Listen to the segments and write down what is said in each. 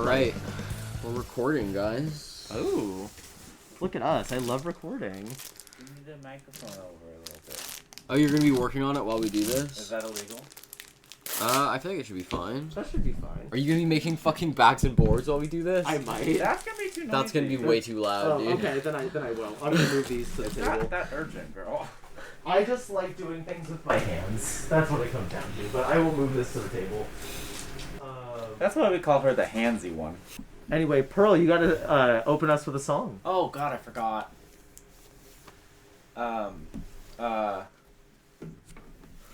Alright, we're recording, guys. Oh, look at us. I love recording. You need the microphone over a little bit. Oh, you're gonna be working on it while we do this? Is that illegal? I feel like it should be fine. That should be fine. Are you gonna be making fucking bags and boards while we do this? I might. That's gonna be too noisy. That's gonna be way too loud, dude. Okay, then I will. I'm gonna move these to the It's table. not that urgent, girl. I just like doing things with my hands. That's what it comes down to. But I will move this to the table. That's why we call her the handsy one. Anyway, Pearl, you gotta open us with a song. Oh god, I forgot.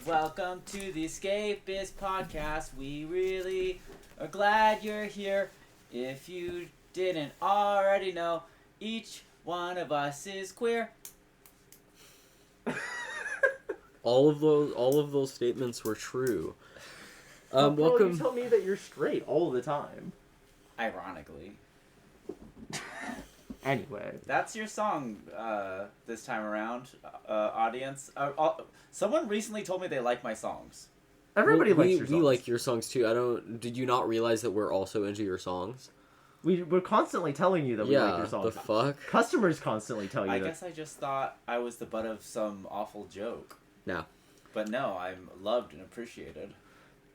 Welcome to the Escapies podcast. We really are glad you're here. If you didn't already know, each one of us is queer. All of those statements were true. Pearl, Welcome. you tell me that you're straight all the time. Ironically. Anyway. That's your song this time around, audience. Someone recently told me they like my songs. Everybody likes your songs. We like your songs too. Did you not realize that we're also into your songs? We're constantly telling you that we like your songs. The fuck? Customers constantly tell you I that. guess I just thought I was the butt of some awful joke. No. But no, I'm loved and appreciated.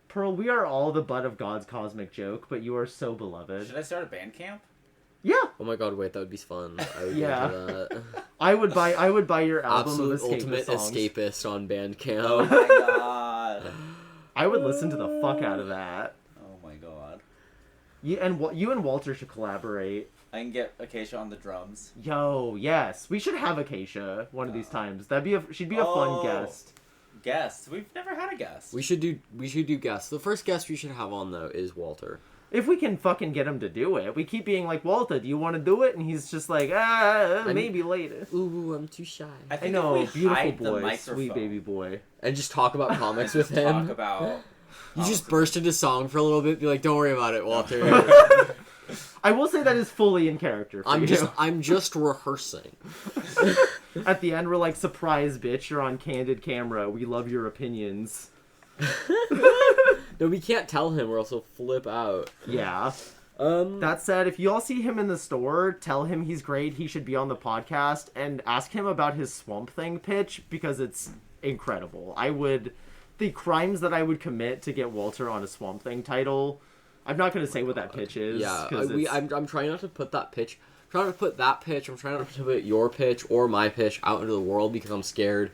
Pearl, we are all the butt of God's cosmic joke, but you are so beloved. Should I start a band camp? Yeah. Oh my god, wait, that would be fun. I would Yeah. go to that. I would buy your album Absolute of Escapist ultimate songs. escapist on Bandcamp. Oh my god. I would listen to the fuck out of that. Oh my god. You and Walter should collaborate. I can get Acacia on the drums. Yo, yes, we should have Acacia one of these times. She'd be a fun guest. Guests? We've never had a guest. We should do guests. The first guest we should have on though is Walter. If we can fucking get him to do it. We keep being like, Walter, do you want to do it? And he's just like, maybe later. Ooh, I'm too shy. I know, if we beautiful hide the boy, microphone sweet baby boy. And just talk about comics with him. Talk about. You just burst into song for a little bit. Be like, don't worry about it, Walter. I will say that is fully in character for you. I'm just rehearsing. At the end, we're like, surprise, bitch, you're on candid camera. We love your opinions. No, we can't tell him or else he'll flip out. Yeah. That said, if you all see him in the store, tell him he's great, he should be on the podcast, and ask him about his Swamp Thing pitch, because it's incredible. The crimes that I would commit to get Walter on a Swamp Thing title, I'm not going to say what that pitch is. Yeah, I'm trying not to put that pitch. I'm trying not to put that pitch. I'm trying not to put your pitch or my pitch out into the world because I'm scared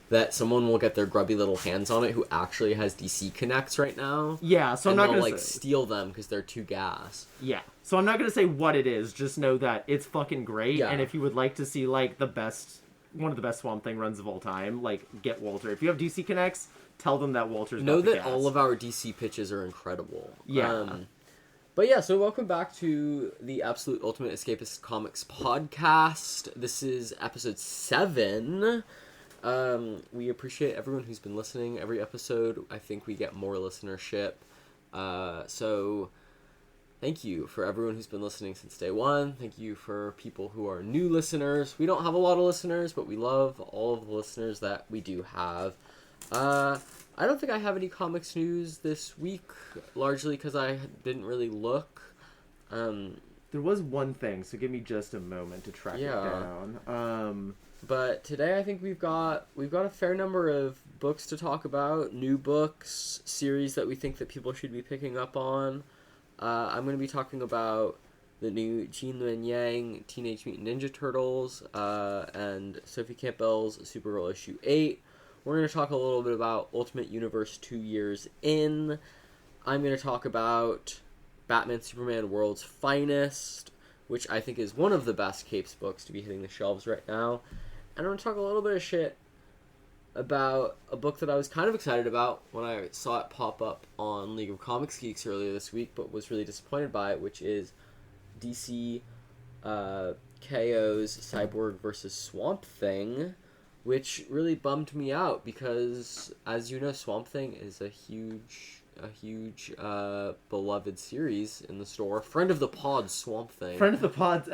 that someone will get their grubby little hands on it who actually has DC Connects right now. Yeah, so I'm not going to steal them because they're too gas. Yeah, so I'm not going to say what it is. Just know that it's fucking great. Yeah. And if you would like to see like one of the best Swamp Thing runs of all time, like get Walter. If you have DC Connects, tell them that Walter's Know got the that gas. all of our DC pitches are incredible. Yeah. But yeah, so welcome back to the Absolute Ultimate Escapist Comics podcast. This is episode 7. We appreciate everyone who's been listening every episode. I think we get more listenership. So thank you for everyone who's been listening since day one. Thank you for people who are new listeners. We don't have a lot of listeners, but we love all of the listeners that we do have. I don't think I have any comics news this week, largely because I didn't really look. There was one thing, so give me just a moment to track it down. But today I think we've got a fair number of books to talk about, new books, series that we think that people should be picking up on. I'm going to be talking about the new Jean Luen Yang Teenage Mutant Ninja Turtles and Sophie Campbell's Supergirl issue 8. We're going to talk a little bit about Ultimate Universe 2 years in. I'm going to talk about Batman Superman World's Finest, which I think is one of the best Capes books to be hitting the shelves right now. And I'm going to talk a little bit of shit about a book that I was kind of excited about when I saw it pop up on League of Comics Geeks earlier this week, but was really disappointed by it, which is DC KO's Cyborg versus Swamp Thing, which really bummed me out because, as you know, Swamp Thing is a huge beloved series in the store. Friend of the pod, Swamp Thing. Friend of the pod,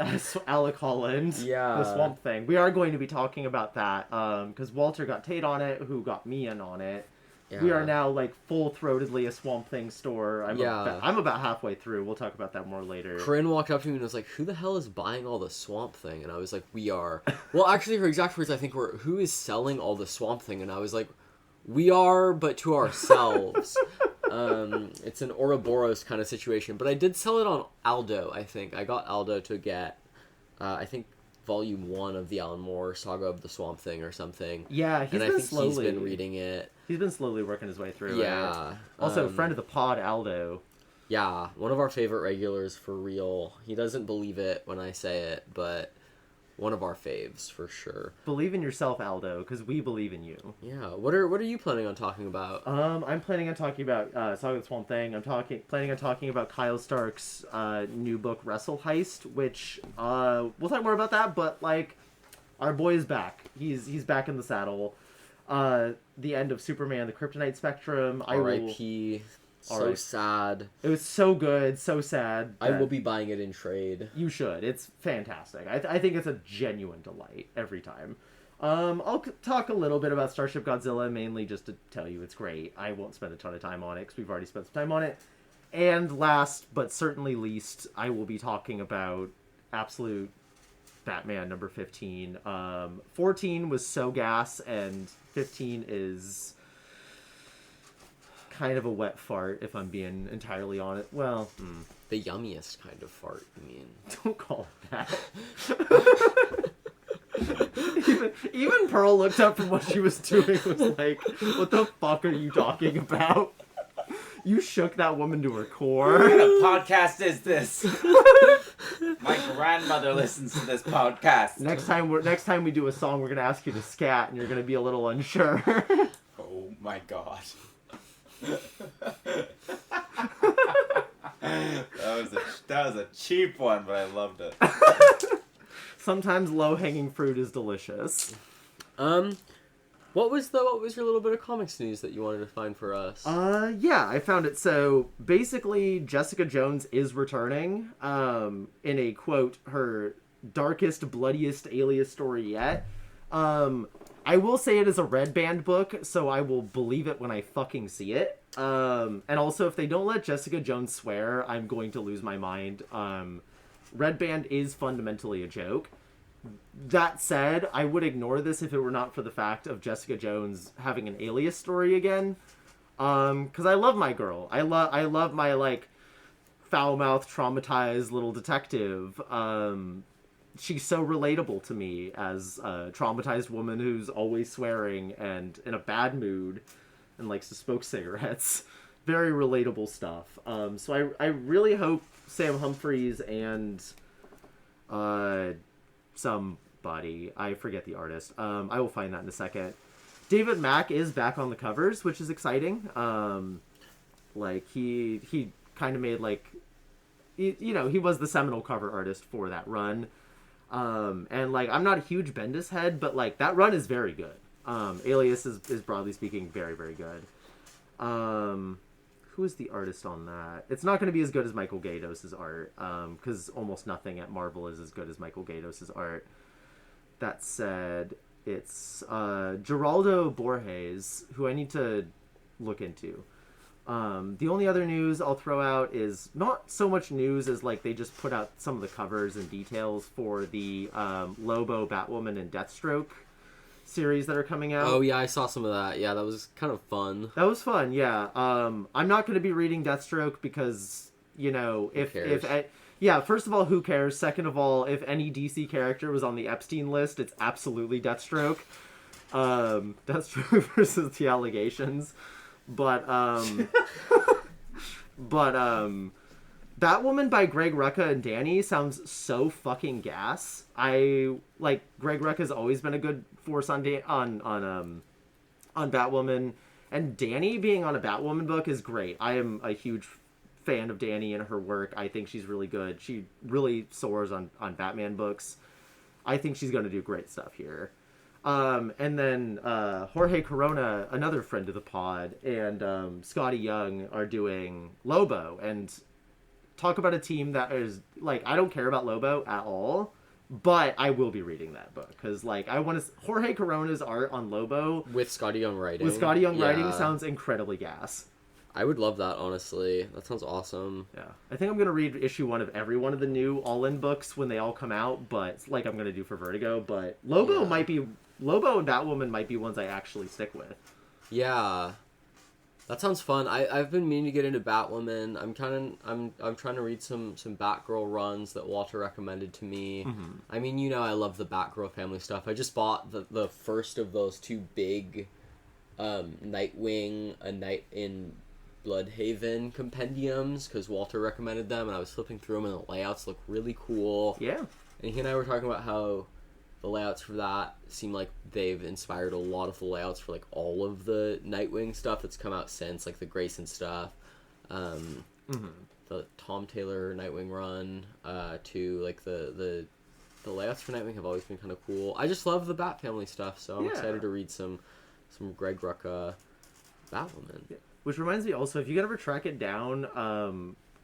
Alec Holland. Yeah. The Swamp Thing. We are going to be talking about that because Walter got Tate on it, who got me in on it. We are now like full-throatedly a Swamp Thing store. I'm about halfway through. We'll talk about that more later. Corinne walked up to me and was like, "Who the hell is buying all the Swamp Thing?" And I was like, "We are." Well, actually, her exact words I think were, "Who is selling all the Swamp Thing?" And I was like, "We are, but to ourselves." It's an Ouroboros kind of situation, but I did sell it on Aldo. I think I got Aldo to get, I think, Volume 1 of the Alan Moore Saga of the Swamp Thing or something. Yeah, he's been reading it. He's been slowly working his way through it. Yeah. Also, friend of the pod, Aldo. Yeah, one of our favorite regulars for real. He doesn't believe it when I say it, but one of our faves for sure. Believe in yourself, Aldo, because we believe in you. Yeah. What are you planning on talking about? I'm planning on talking about Saga of the Swamp Thing. I'm planning on talking about Kyle Stark's new book, Wrestle Heist, which we'll talk more about that. But like, our boy is back. He's back in the saddle. The end of Superman, the Kryptonite Spectrum. R.I.P. So sad. It was so good, so sad. I will be buying it in trade. You should. It's fantastic. I think it's a genuine delight every time. I'll talk a little bit about Starship Godzilla, mainly just to tell you it's great. I won't spend a ton of time on it, because we've already spent some time on it. And last, but certainly least, I will be talking about Absolute Batman number 15. 14 was so gas, and 15 is kind of a wet fart, if I'm being entirely honest. Well, the yummiest kind of fart, I mean. Don't call it that. even Pearl looked up from what she was doing, was like, what the fuck are you talking about? You shook that woman to her core. What kind of podcast is this? My grandmother listens to this podcast. Next time we do a song, we're gonna ask you to scat, and you're gonna be a little unsure. Oh my god. That was a cheap one, but I loved it. Sometimes low-hanging fruit is delicious. What was your little bit of comics news that you wanted to find for us? Yeah, I found it. So basically, Jessica Jones is returning. In a quote, her darkest, bloodiest alias story yet. I will say it is a Red Band book, so I will believe it when I fucking see it. And also, if they don't let Jessica Jones swear, I'm going to lose my mind. Red Band is fundamentally a joke. That said, I would ignore this if it were not for the fact of Jessica Jones having an alias story again. Because I love my girl. I love my, like, foul-mouthed, traumatized little detective. She's so relatable to me as a traumatized woman who's always swearing and in a bad mood and likes to smoke cigarettes. Very relatable stuff. So I really hope Sam Humphries and somebody, I forget the artist, I will find that in a second. David Mack is back on the covers, which is exciting. Like, he kind of made, like, he was the seminal cover artist for that run. And, like, I'm not a huge Bendis head, but, like, that run is very good. Alias is broadly speaking very, very good. Who is the artist on that? It's not going to be as good as Michael Gaydos' art, because almost nothing at Marvel is as good as Michael Gaydos' art. That said, it's Geraldo Borges, who I need to look into. The only other news I'll throw out is not so much news as, like, they just put out some of the covers and details for the Lobo, Batwoman, and Deathstroke series that are coming out. Oh yeah, I saw some of that. Yeah, that was kind of fun. That was fun, yeah. I'm not going to be reading Deathstroke because, first of all, who cares? Second of all, if any DC character was on the Epstein list, it's absolutely Deathstroke. Deathstroke versus the allegations. But Batwoman by Greg Rucka and Danny sounds so fucking gas. Greg Rucka's always been a good force on Batwoman, and Danny being on a Batwoman book is great. I am a huge fan of Danny and her work. I think she's really good. She really soars on Batman books. I think she's going to do great stuff here. And then Jorge Corona, another friend of the pod, and Scotty Young are doing Lobo, and talk about a team that is, like, I don't care about Lobo at all, But I will be reading that book because, like, I want to. Jorge Corona's art on Lobo with Scotty Young writing. Writing sounds incredibly gas. I would love that, honestly. That sounds awesome. Yeah, I think I'm gonna read issue 1 of every one of the new All-In books when they all come out. But like I'm gonna do for Vertigo. But Lobo and Batwoman might be ones I actually stick with. Yeah. That sounds fun. I've been meaning to get into Batwoman. I'm trying to read some Batgirl runs that Walter recommended to me. Mm-hmm. I mean, you know, I love the Batgirl family stuff. I just bought the first of those 2 big Nightwing, A Night in Bloodhaven compendiums because Walter recommended them, and I was flipping through them, and the layouts look really cool. Yeah. And he and I were talking about how the layouts for that seem like they've inspired a lot of the layouts for like all of the Nightwing stuff that's come out since, like the Grayson stuff, the Tom Taylor Nightwing run, to like the layouts for Nightwing have always been kind of cool. I just love the Bat family stuff, so I'm excited to read some Greg Rucka Batwoman. Yeah. Which reminds me also, if you could ever track it down,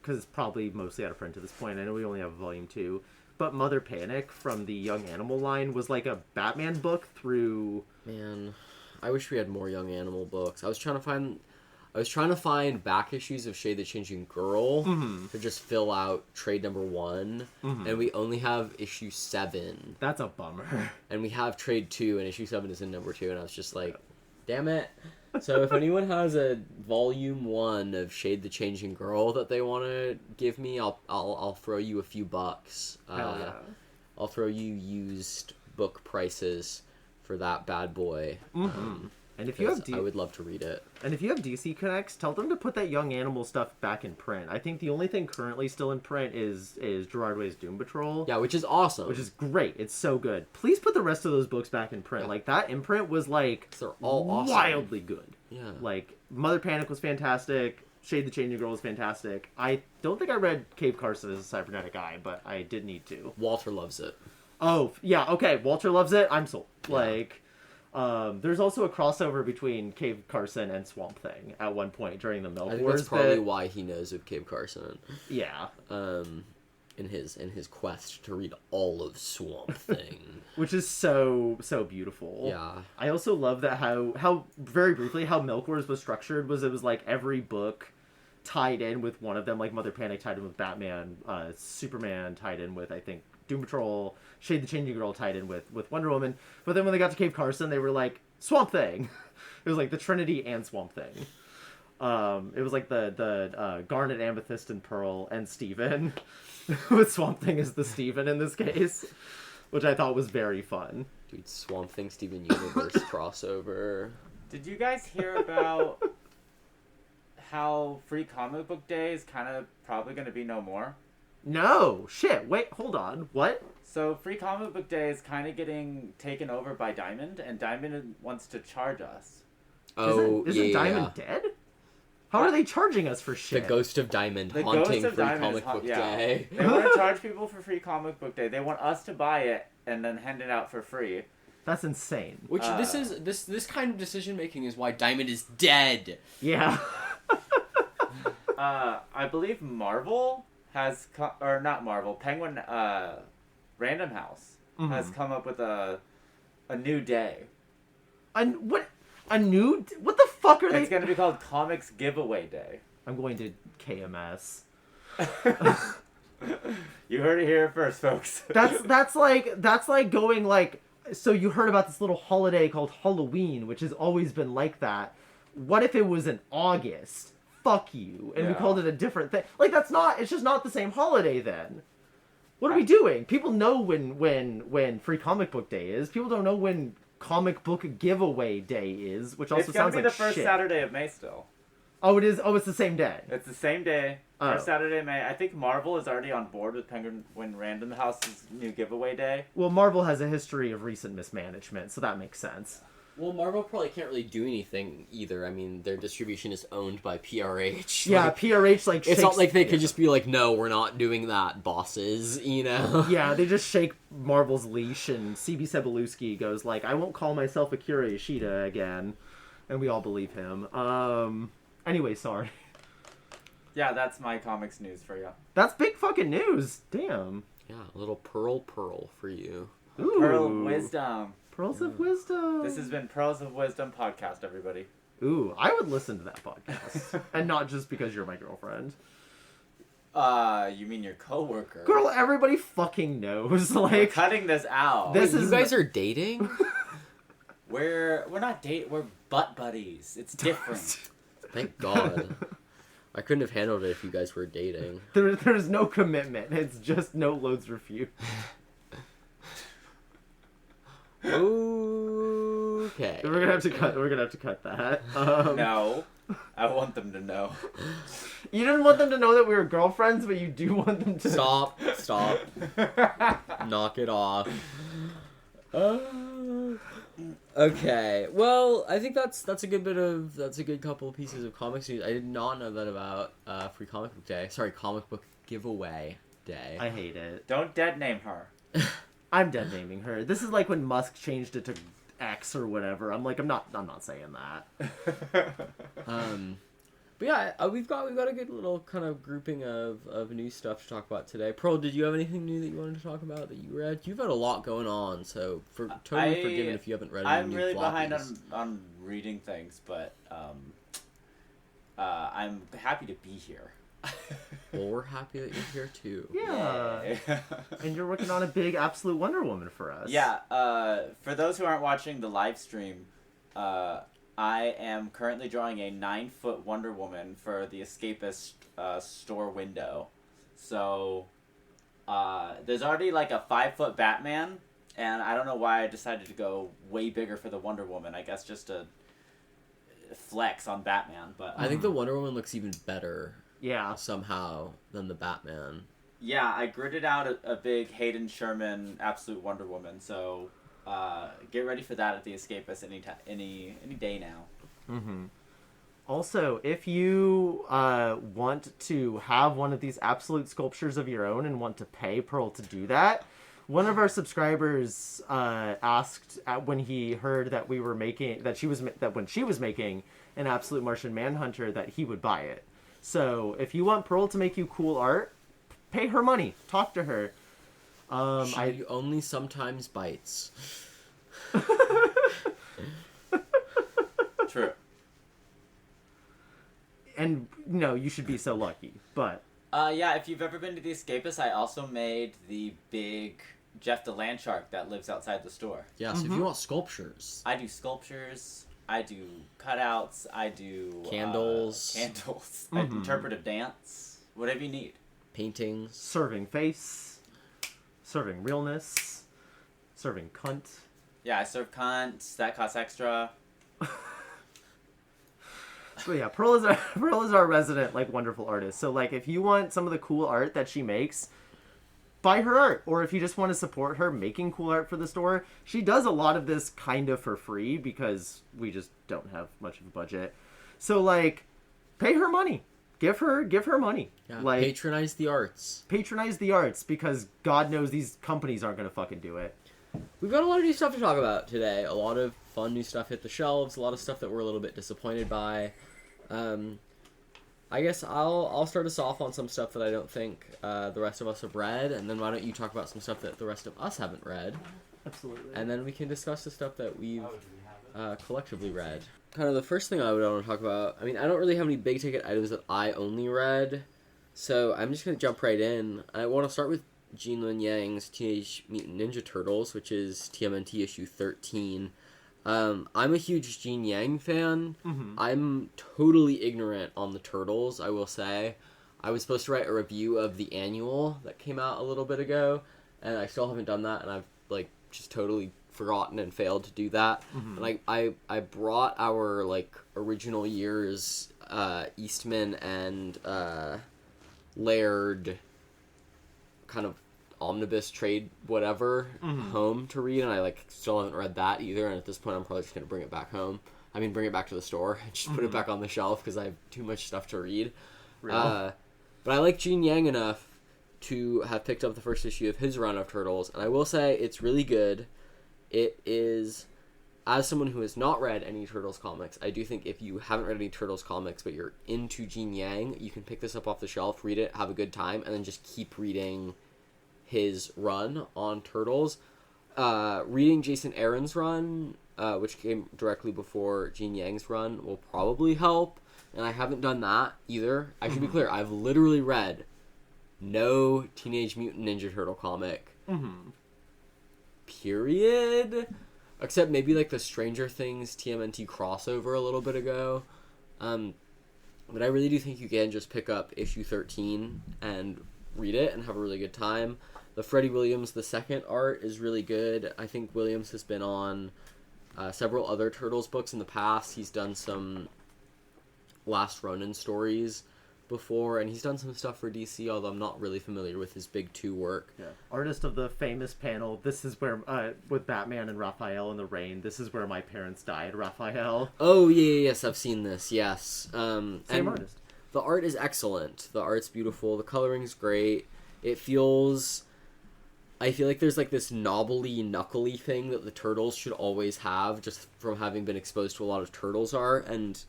because it's probably mostly out of print at this point. I know we only have volume 2. But Mother Panic from the Young Animal line was like a Batman book through... Man, I wish we had more Young Animal books. I was trying to find back issues of Shade the Changing Girl to just fill out trade number 1, and we only have issue 7. That's a bummer. And we have trade 2, and issue 7 is in number 2, and I was just like, damn it. So if anyone has a volume 1 of Shade the Changing Girl that they want to give me, I'll throw you a few bucks. Hell yeah. I'll throw you used book prices for that bad boy. And if you have I would love to read it. And if you have DC Connects, tell them to put that Young Animal stuff back in print. I think the only thing currently still in print is Gerard Way's Doom Patrol. Yeah, which is awesome. Which is great. It's so good. Please put the rest of those books back in print. Like, that imprint was, like, they're all awesome. Wildly good. Yeah. Like, Mother Panic was fantastic. Shade the Changing Girl was fantastic. I don't think I read Cave Carson as a Cybernetic Eye, but I did need to. Walter loves it. Oh, yeah, okay. Walter loves it. I'm sold. Yeah. Like... there's also a crossover between Cave Carson and Swamp Thing at one point during the Milk I think Wars. that's probably why he knows of Cave Carson. Yeah. In his quest to read all of Swamp Thing, which is so beautiful. Yeah. I also love that how very briefly how Milk Wars was structured was it was like every book tied in with one of them, like Mother Panic tied in with Batman, Superman tied in with I think Doom Patrol, Shade the Changing Girl tied in with Wonder Woman. But then when they got to Cave Carson, they were like, Swamp Thing. It was like the Trinity and Swamp Thing. It was like the Garnet, Amethyst, and Pearl and Steven. With Swamp Thing as the Steven in this case. Which I thought was very fun. Dude, Swamp Thing Steven Universe crossover. Did you guys hear about how Free Comic Book Day is kind of probably going to be no more? No! Shit, wait, hold on. What? So Free Comic Book Day is kind of getting taken over by Diamond, and Diamond wants to charge us. Oh, Isn't Diamond dead? How are they charging us for shit? The Ghost of Diamond The haunting Ghost of Free Diamond Comic Book yeah. Day. They want to charge people for Free Comic Book Day. They want us to buy it and then hand it out for free. That's insane. Which this kind of decision making is why Diamond is dead. Yeah. I believe Marvel has or not Marvel, Penguin Random House has come up with a new day. What the fuck are they? It's going to be called Comics Giveaway Day. I'm going to KMS. You heard it here first, folks. that's like going like, so you heard about this little holiday called Halloween, which has always been like that. What if it was in August? Fuck you. And we called it a different thing. Like, it's just not the same holiday then. What are we doing? People know when Free Comic Book Day is. People don't know when Comic Book Giveaway Day is, which also sounds like shit. It's going to be the first Saturday of May still. Oh, it is? Oh, it's the same day. It's the same day. First Saturday of May. I think Marvel is already on board with Penguin Random House's new giveaway day. Well, Marvel has a history of recent mismanagement, so that makes sense. Well, Marvel probably can't really do anything either. I mean, their distribution is owned by PRH. Yeah, like, PRH, like, it's not like they could just be like, no, we're not doing that, bosses, you know? Yeah, they just shake Marvel's leash, and CB Cebulski goes like, I won't call myself Akira Yoshida again. And we all believe him. Anyway, sorry. Yeah, that's my comics news for you. That's big fucking news. Damn. Yeah, a little pearl for you. Ooh. Pearl of Wisdom. Pearls of Wisdom. This has been Pearls of Wisdom podcast, everybody. Ooh, I would listen to that podcast. And not just because you're my girlfriend. You mean your coworker? Girl, everybody fucking knows. We're Like, cutting this out. This Wait, is you guys are dating? We're not we're butt buddies. It's different. Thank God. I couldn't have handled it if you guys were dating. there's no commitment. It's just no loads refused. Okay. We're gonna have to cut that. No. I want them to know. You didn't want them to know that we were girlfriends, but you do want them to. Stop. Knock it off. Okay. Well, I think that's a good couple of pieces of comics news. I did not know that about Free Comic Book Day. Sorry, Comic Book Giveaway Day. I hate it. Don't dead name her. I'm dead naming her. This is like when Musk changed it to X or whatever. I'm not saying that. But yeah, we've got a good little kind of grouping of new stuff to talk about today. Pearl, did you have anything new that you wanted to talk about that you read? You've had a lot going on, so totally forgiven if you haven't read any I'm new really floppies. behind on reading things, but I'm happy to be here. Well, we're happy that you're here too. Yeah. And you're working on a big Absolute Wonder Woman for us. Yeah, for those who aren't watching the live stream, I am currently drawing a 9-foot Wonder Woman for the Escapist store window. So, there's already like a 5-foot Batman, and I don't know why I decided to go way bigger for the Wonder Woman. I guess just to flex on Batman, but... I think the Wonder Woman looks even better. Yeah. Somehow than the Batman. Yeah, I gridded out a big Hayden Sherman Absolute Wonder Woman, so get ready for that at the Escapists any day now. Mm-hmm. Also, if you want to have one of these Absolute sculptures of your own and want to pay Pearl to do that, one of our subscribers asked when he heard that we were making when she was making an Absolute Martian Manhunter that he would buy it. So, if you want Pearl to make you cool art, pay her money. Talk to her. She only sometimes bites. True. And, no, you should be so lucky. But... yeah, if you've ever been to the Escapists, I also made the big Jeff the Landshark that lives outside the store. Yeah, so if you want sculptures. I do sculptures, I do cutouts, I do... Candles. I do interpretive dance, whatever you need. Paintings. Serving face. Serving realness. Serving cunt. Yeah, I serve cunt, that costs extra. So yeah, Pearl is our resident, like, wonderful artist. So, like, if you want some of the cool art that she makes, buy her art. Or if you just want to support her making cool art for the store, she does a lot of this kind of for free because we just don't have much of a budget. So, like, pay her money. Give her money. Yeah, like, patronize the arts. Patronize the arts because God knows these companies aren't going to fucking do it. We've got a lot of new stuff to talk about today. A lot of fun new stuff hit the shelves. A lot of stuff that we're a little bit disappointed by. I guess I'll start us off on some stuff that I don't think the rest of us have read, and then why don't you talk about some stuff that the rest of us haven't read? Absolutely. And then we can discuss the stuff that we've collectively read. Kind of the first thing I would want to talk about, I mean, I don't really have any big ticket items that I only read, so I'm just going to jump right in. I want to start with Gene Luen Yang's Teenage Mutant Ninja Turtles, which is TMNT issue 13. I'm a huge Gene Yang fan. Mm-hmm. I'm totally ignorant on the Turtles, I will say. I was supposed to write a review of the annual that came out a little bit ago, and I still haven't done that, and I've, like, just totally forgotten and failed to do that. Mm-hmm. Like, I brought our, like, original year's Eastman and Laird kind of omnibus trade whatever home to read, and I, like, still haven't read that either, and at this point I'm probably just going to bring it back home. I mean, bring it back to the store and just put it back on the shelf because I have too much stuff to read. Real. But I like Gene Yang enough to have picked up the first issue of his run of Turtles, and I will say it's really good. It is, as someone who has not read any Turtles comics, I do think if you haven't read any Turtles comics but you're into Gene Yang, you can pick this up off the shelf, read it, have a good time, and then just keep reading his run on Turtles. Reading Jason Aaron's run, which came directly before Gene Yang's run, will probably help. And I haven't done that either. I should be clear, I've literally read no Teenage Mutant Ninja Turtle comic. Period. Except maybe like the Stranger Things TMNT crossover a little bit ago. But I really do think you can just pick up issue 13 and read it and have a really good time. The Freddie Williams II art is really good. I think Williams has been on several other Turtles books in the past. He's done some Last Ronin stories before, and he's done some stuff for DC, although I'm not really familiar with his big 2 work. Yeah. Artist of the famous panel, this is where, with Batman and Raphael in the rain, this is where my parents died, Raphael. Oh, yes, I've seen this, yes. Same artist. The art is excellent. The art's beautiful. The coloring's great. I feel like there's like this knobbly, knuckly thing that the Turtles should always have, just from having been exposed to a lot of Turtles art, and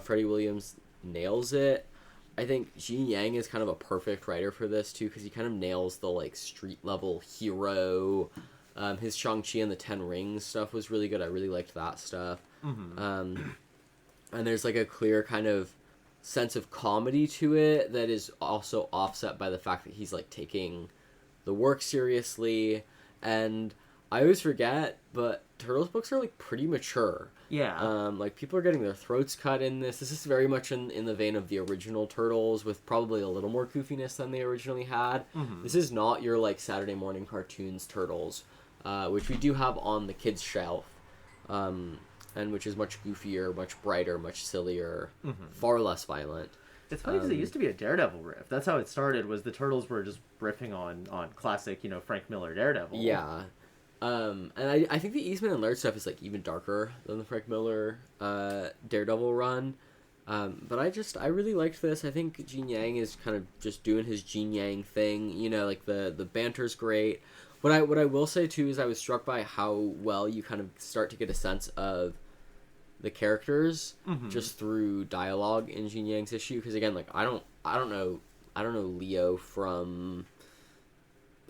Freddie Williams nails it. I think Gene Yang is kind of a perfect writer for this, too, because he kind of nails the, like, street-level hero. His Shang-Chi and the Ten Rings stuff was really good. I really liked that stuff. And there's, like, a clear kind of sense of comedy to it that is also offset by the fact that he's, like, taking the work seriously. And I always forget, but Turtles books are, like, pretty mature. Yeah. Like, people are getting their throats cut in this. This is very much in the vein of the original Turtles, with probably a little more goofiness than they originally had. This is not your, like, Saturday morning cartoons Turtles, which we do have on the kids' shelf, and which is much goofier, much brighter, much sillier, far less violent. It's funny because it used to be a Daredevil riff. That's how it started, was the Turtles were just riffing on classic, Frank Miller Daredevil. Yeah. And I think the Eastman and Laird stuff is, like, even darker than the Frank Miller Daredevil run. But I really liked this. I think Gene Yang is kind of just doing his Gene Yang thing. Like, the banter's great. What I will say, too, is I was struck by how well you kind of start to get a sense of the characters just through dialogue in Gene Yang's issue. Because, again, like, I don't know Leo from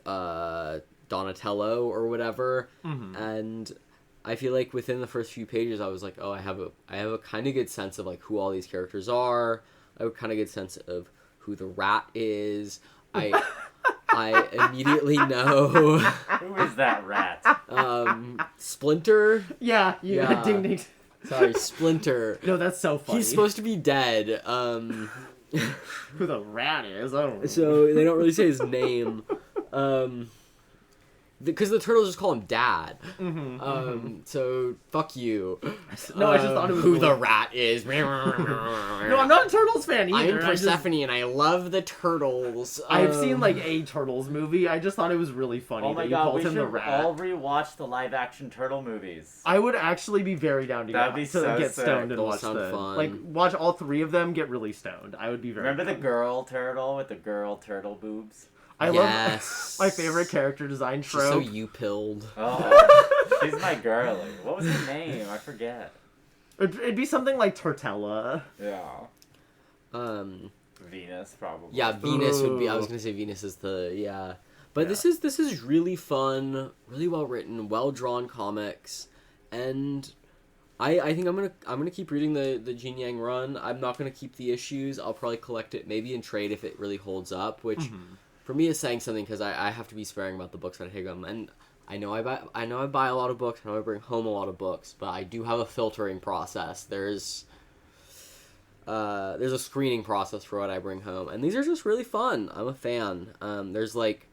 Donatello or whatever, and I feel like within the first few pages I was like, oh, I have a kind of good sense of, like, who all these characters are. I have a kind of good sense of who the rat is. I immediately know Who is that rat? Splinter. Yeah. Ding ding. Sorry, Splinter. No, that's so funny. He's supposed to be dead. Who the rat is? I don't know. So they don't really say his name. Because the Turtles just call him Dad. So, fuck you. No, I just thought it was who the rat is. No, I'm not a Turtles fan either. I'm Persephone and I love the Turtles. I've seen, like, a Turtles movie. I just thought it was really funny Oh my that you god, called we him should the rat. all rewatch the live-action Turtle movies. I would actually be very down to That'd be so get sick. stoned and They'll watch sound them. fun. Like, watch all 3 of them get really stoned. I would be very Remember the down. girl turtle with the girl turtle boobs? I Yes. love my favorite character design She's so trope. you-pilled. Oh, she's my girly. What was her name? I forget. It'd be something like Tortella. Yeah. Venus, probably. Yeah, Venus would be. I Ooh. was gonna say Venus is the But Yeah. this is really fun, really well written, well drawn comics, and I think I'm gonna keep reading the Gene Yang run. I'm not gonna keep the issues. I'll probably collect it maybe in trade if it really holds up, which for me is saying something because I have to be sparing about the books that I take them. And I know I buy a lot of books. I know I bring home a lot of books, but I do have a filtering process. There's a screening process for what I bring home, and these are just really fun. I'm a fan. There's like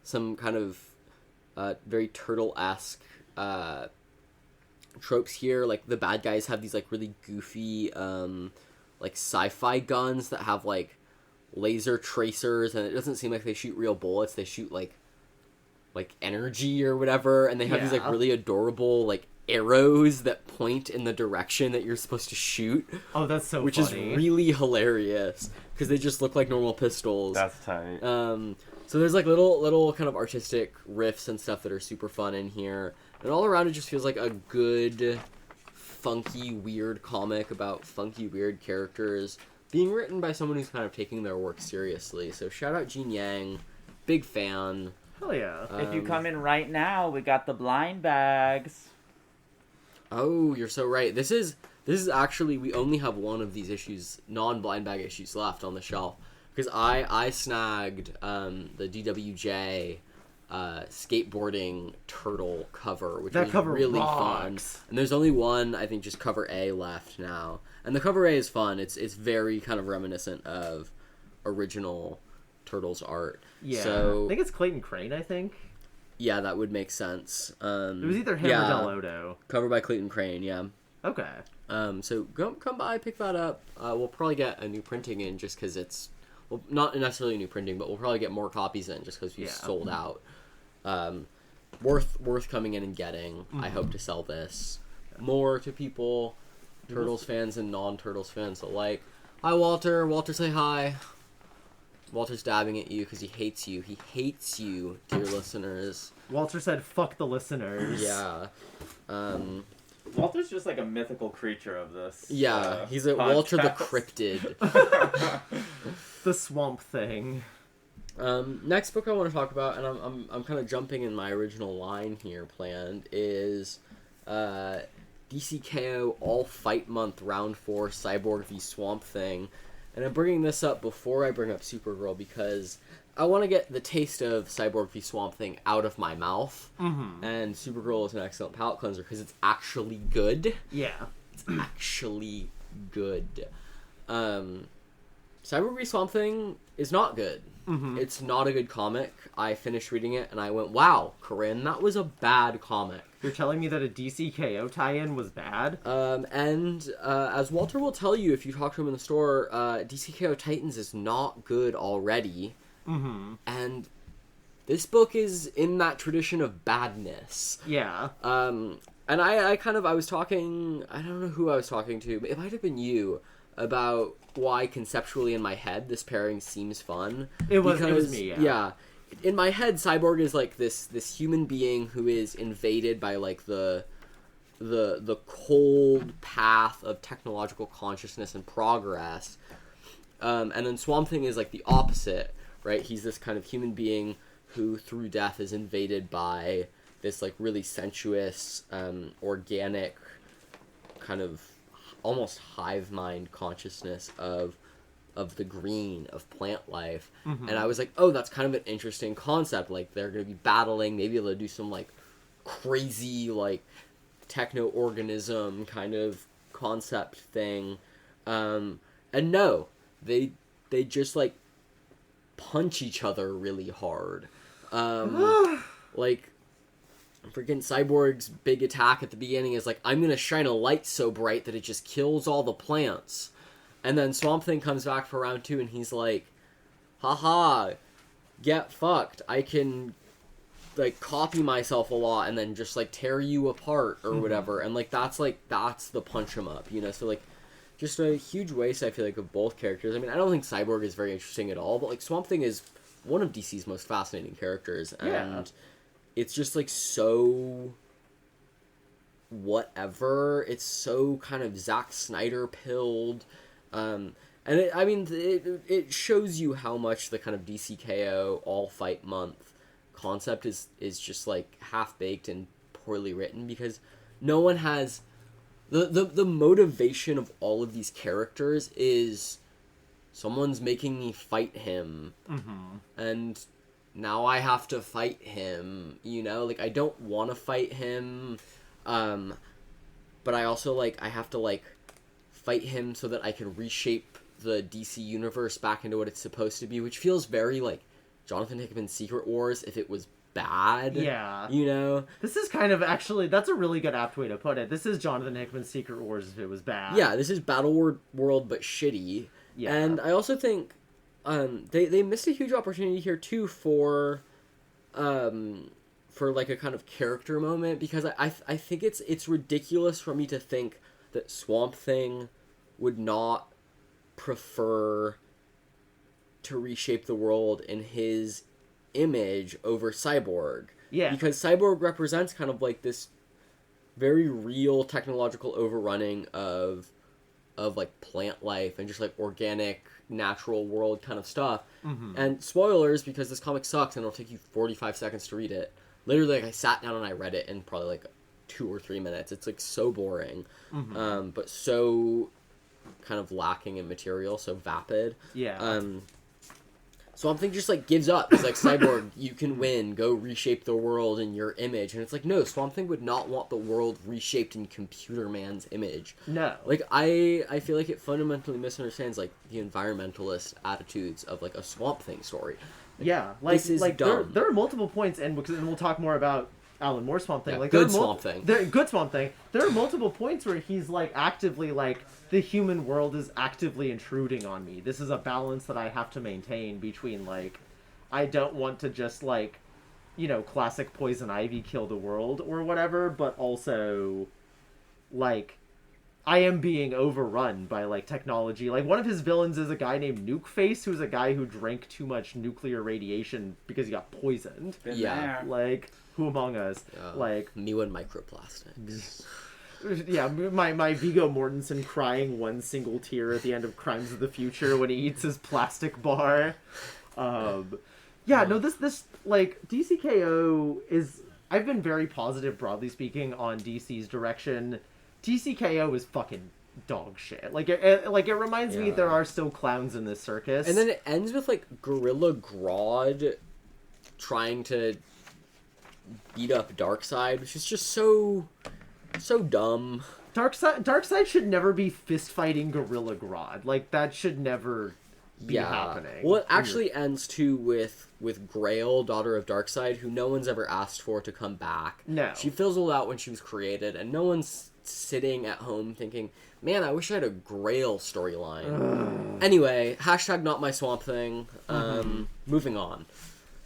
some kind of very turtle-esque tropes here. Like the bad guys have these like really goofy like sci-fi guns that have like laser tracers, and it doesn't seem like they shoot real bullets. They shoot like energy or whatever, and they have these like really adorable like arrows that point in the direction that you're supposed to shoot. Oh, that's so which funny. is really hilarious because they just look like normal pistols. That's tight. So there's like little kind of artistic riffs and stuff that are super fun in here, and all around it just feels like a good, funky, weird comic about funky, weird characters being written by someone who's kind of taking their work seriously. So shout out Gene Yang, big fan. Oh yeah. If you come in right now, we got the blind bags. Oh, you're so right. This is actually, we only have one of these issues, non-blind bag issues, left on the shelf. Because I snagged the DWJ skateboarding turtle cover, which was really fun. And there's only one, I think, just cover A left now. And the cover A is fun. It's very kind of reminiscent of original Turtles art. Yeah. So, I think it's Clayton Crane, I think. Yeah, that would make sense. It was either him or Del Odo. Cover by Clayton Crane, yeah. Okay. So come by, pick that up. We'll probably get a new printing in just because it's... Well, not necessarily a new printing, but we'll probably get more copies in just because we've sold out. Worth coming in and getting. Mm-hmm. I hope to sell this more to people, Turtles fans and non-Turtles fans alike. Hi, Walter. Walter, say hi. Walter's dabbing at you because he hates you. He hates you, dear listeners. Walter said, fuck the listeners. Yeah. Walter's just like a mythical creature of this. Yeah, he's a podcast. Walter the Cryptid. The Swamp Thing. Next book I want to talk about, and I'm kind of jumping in my original line here planned, is DCKO All Fight Month Round 4 Cyborg v Swamp Thing. And I'm bringing this up before I bring up Supergirl because I want to get the taste of Cyborg v Swamp Thing out of my mouth. Mm-hmm. And Supergirl is an excellent palate cleanser because it's actually good. Yeah. It's actually good. Cyborg v Swamp Thing is not good. Mm-hmm. It's not a good comic. I finished reading it and I went, wow, Corinne, that was a bad comic. You're telling me that a DCKO tie-in was bad? And as Walter will tell you if you talk to him in the store, DCKO Titans is not good already. Mm-hmm. And this book is in that tradition of badness. Yeah. And I was talking, I don't know who I was talking to, but it might have been you, about why conceptually in my head this pairing seems fun. It was me, yeah. Yeah. In my head, Cyborg is like this human being who is invaded by like the cold path of technological consciousness and progress. And then Swamp Thing is like the opposite, right? He's this kind of human being who through death is invaded by this like really sensuous, organic kind of almost hive mind consciousness of the green, of plant life. Mm-hmm. And I was like, oh, that's kind of an interesting concept. Like, they're going to be battling. Maybe they'll do some, like, crazy, like, techno-organism kind of concept thing. And no, they just, like, punch each other really hard. Like, freaking Cyborg's big attack at the beginning is like, I'm going to shine a light so bright that it just kills all the plants. And then Swamp Thing comes back for round 2 and he's like, haha, get fucked. I can, like, copy myself a lot and then just, like, tear you apart or whatever. And, like, that's the punch 'em up, you know? So, like, just a huge waste, I feel like, of both characters. I mean, I don't think Cyborg is very interesting at all, but, like, Swamp Thing is one of DC's most fascinating characters. And it's just, like, so whatever. It's so kind of Zack Snyder pilled. And it shows you how much the kind of DCKO All Fight Month concept is just like half-baked and poorly written, because no one has the motivation of all of these characters is someone's making me fight him, and now I have to fight him, you know? Like, I don't want to fight him, but I also, like, I have to, like, fight him so that I can reshape the DC universe back into what it's supposed to be, which feels very like Jonathan Hickman's Secret Wars if it was bad. Yeah. You know? This is kind of actually, that's a really good apt way to put it. This is Jonathan Hickman's Secret Wars if it was bad. Yeah, this is Battle World but shitty. Yeah. And I also think they missed a huge opportunity here too for like a kind of character moment, because I think it's ridiculous for me to think that Swamp Thing would not prefer to reshape the world in his image over Cyborg. Yeah. Because Cyborg represents kind of like this very real technological overrunning of of like plant life and just like organic natural world kind of stuff. Mm-hmm. And spoilers, because this comic sucks and it'll take you 45 seconds to read it. Literally, like, I sat down and I read it in probably like 2 or 3 minutes. It's like so boring, but so kind of lacking in material, so vapid. Yeah. Swamp Thing just like gives up. He's like, Cyborg, you can win. Go reshape the world in your image. And it's like, no, Swamp Thing would not want the world reshaped in Computer Man's image. No. Like, I feel like it fundamentally misunderstands like the environmentalist attitudes of like a Swamp Thing story. Yeah, like this is like dumb. there are multiple points, and we'll talk more about Alan Moore's Swamp Thing. Yeah, like good Swamp Thing. Good Swamp Thing. There are multiple points where he's like actively like, the human world is actively intruding on me. This is a balance that I have to maintain between like, I don't want to just like, you know, classic Poison Ivy kill the world or whatever, but also like, I am being overrun by like technology. Like one of his villains is a guy named Nuke Face, who's a guy who drank too much nuclear radiation because he got poisoned. Been Yeah. there. Like, who among us? Like, me and microplastics. yeah, my Viggo Mortensen crying one single tear at the end of Crimes of the Future when he eats his plastic bar. Yeah, no, this like DCKO is. I've been very positive, broadly speaking, on DC's direction. DCKO is fucking dog shit. Like it reminds me there are still clowns in this circus. And then it ends with like Gorilla Grodd trying to beat up Darkseid, which is just so dumb. Darkseid should never be fist fighting Gorilla Grodd. Like that should never be happening. Well, it actually ends too with Grail, daughter of Darkseid, who no one's ever asked for to come back. No. She fizzled out when she was created, and no one's sitting at home thinking, man, I wish I had a Grail storyline. Anyway, hashtag not my Swamp Thing. Moving on.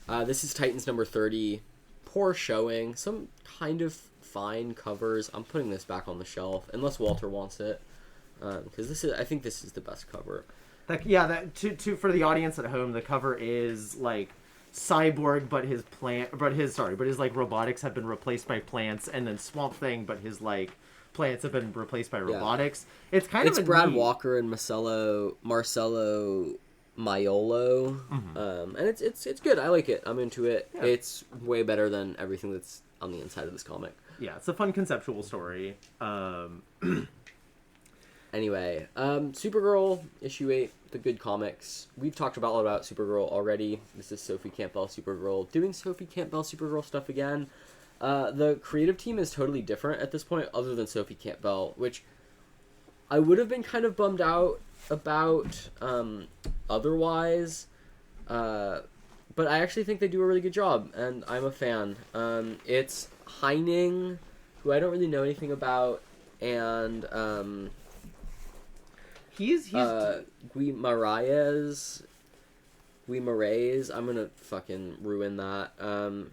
This is Titans number 30. Poor showing. Some kind of fine covers. I'm putting this back on the shelf, unless Walter wants it. Because I think this is the best cover. For the audience at home, the cover is like Cyborg, but his like robotics have been replaced by plants, and then Swamp Thing, but his like plants have been replaced by robotics. It's Brad Walker and Marcelo Maiolo, and it's good. I like it. I'm into it. Yeah. It's way better than everything that's on the inside of this comic. Yeah, it's a fun conceptual story. Anyway, Supergirl, issue 8, the good comics. We've talked a lot about Supergirl already. This is Sophie Campbell Supergirl doing Sophie Campbell Supergirl stuff again. The creative team is totally different at this point, other than Sophie Campbell, which I would have been kind of bummed out about otherwise. But I actually think they do a really good job, and I'm a fan. It's Heining, who I don't really know anything about, and he's Guimaraes. I'm gonna fucking ruin that.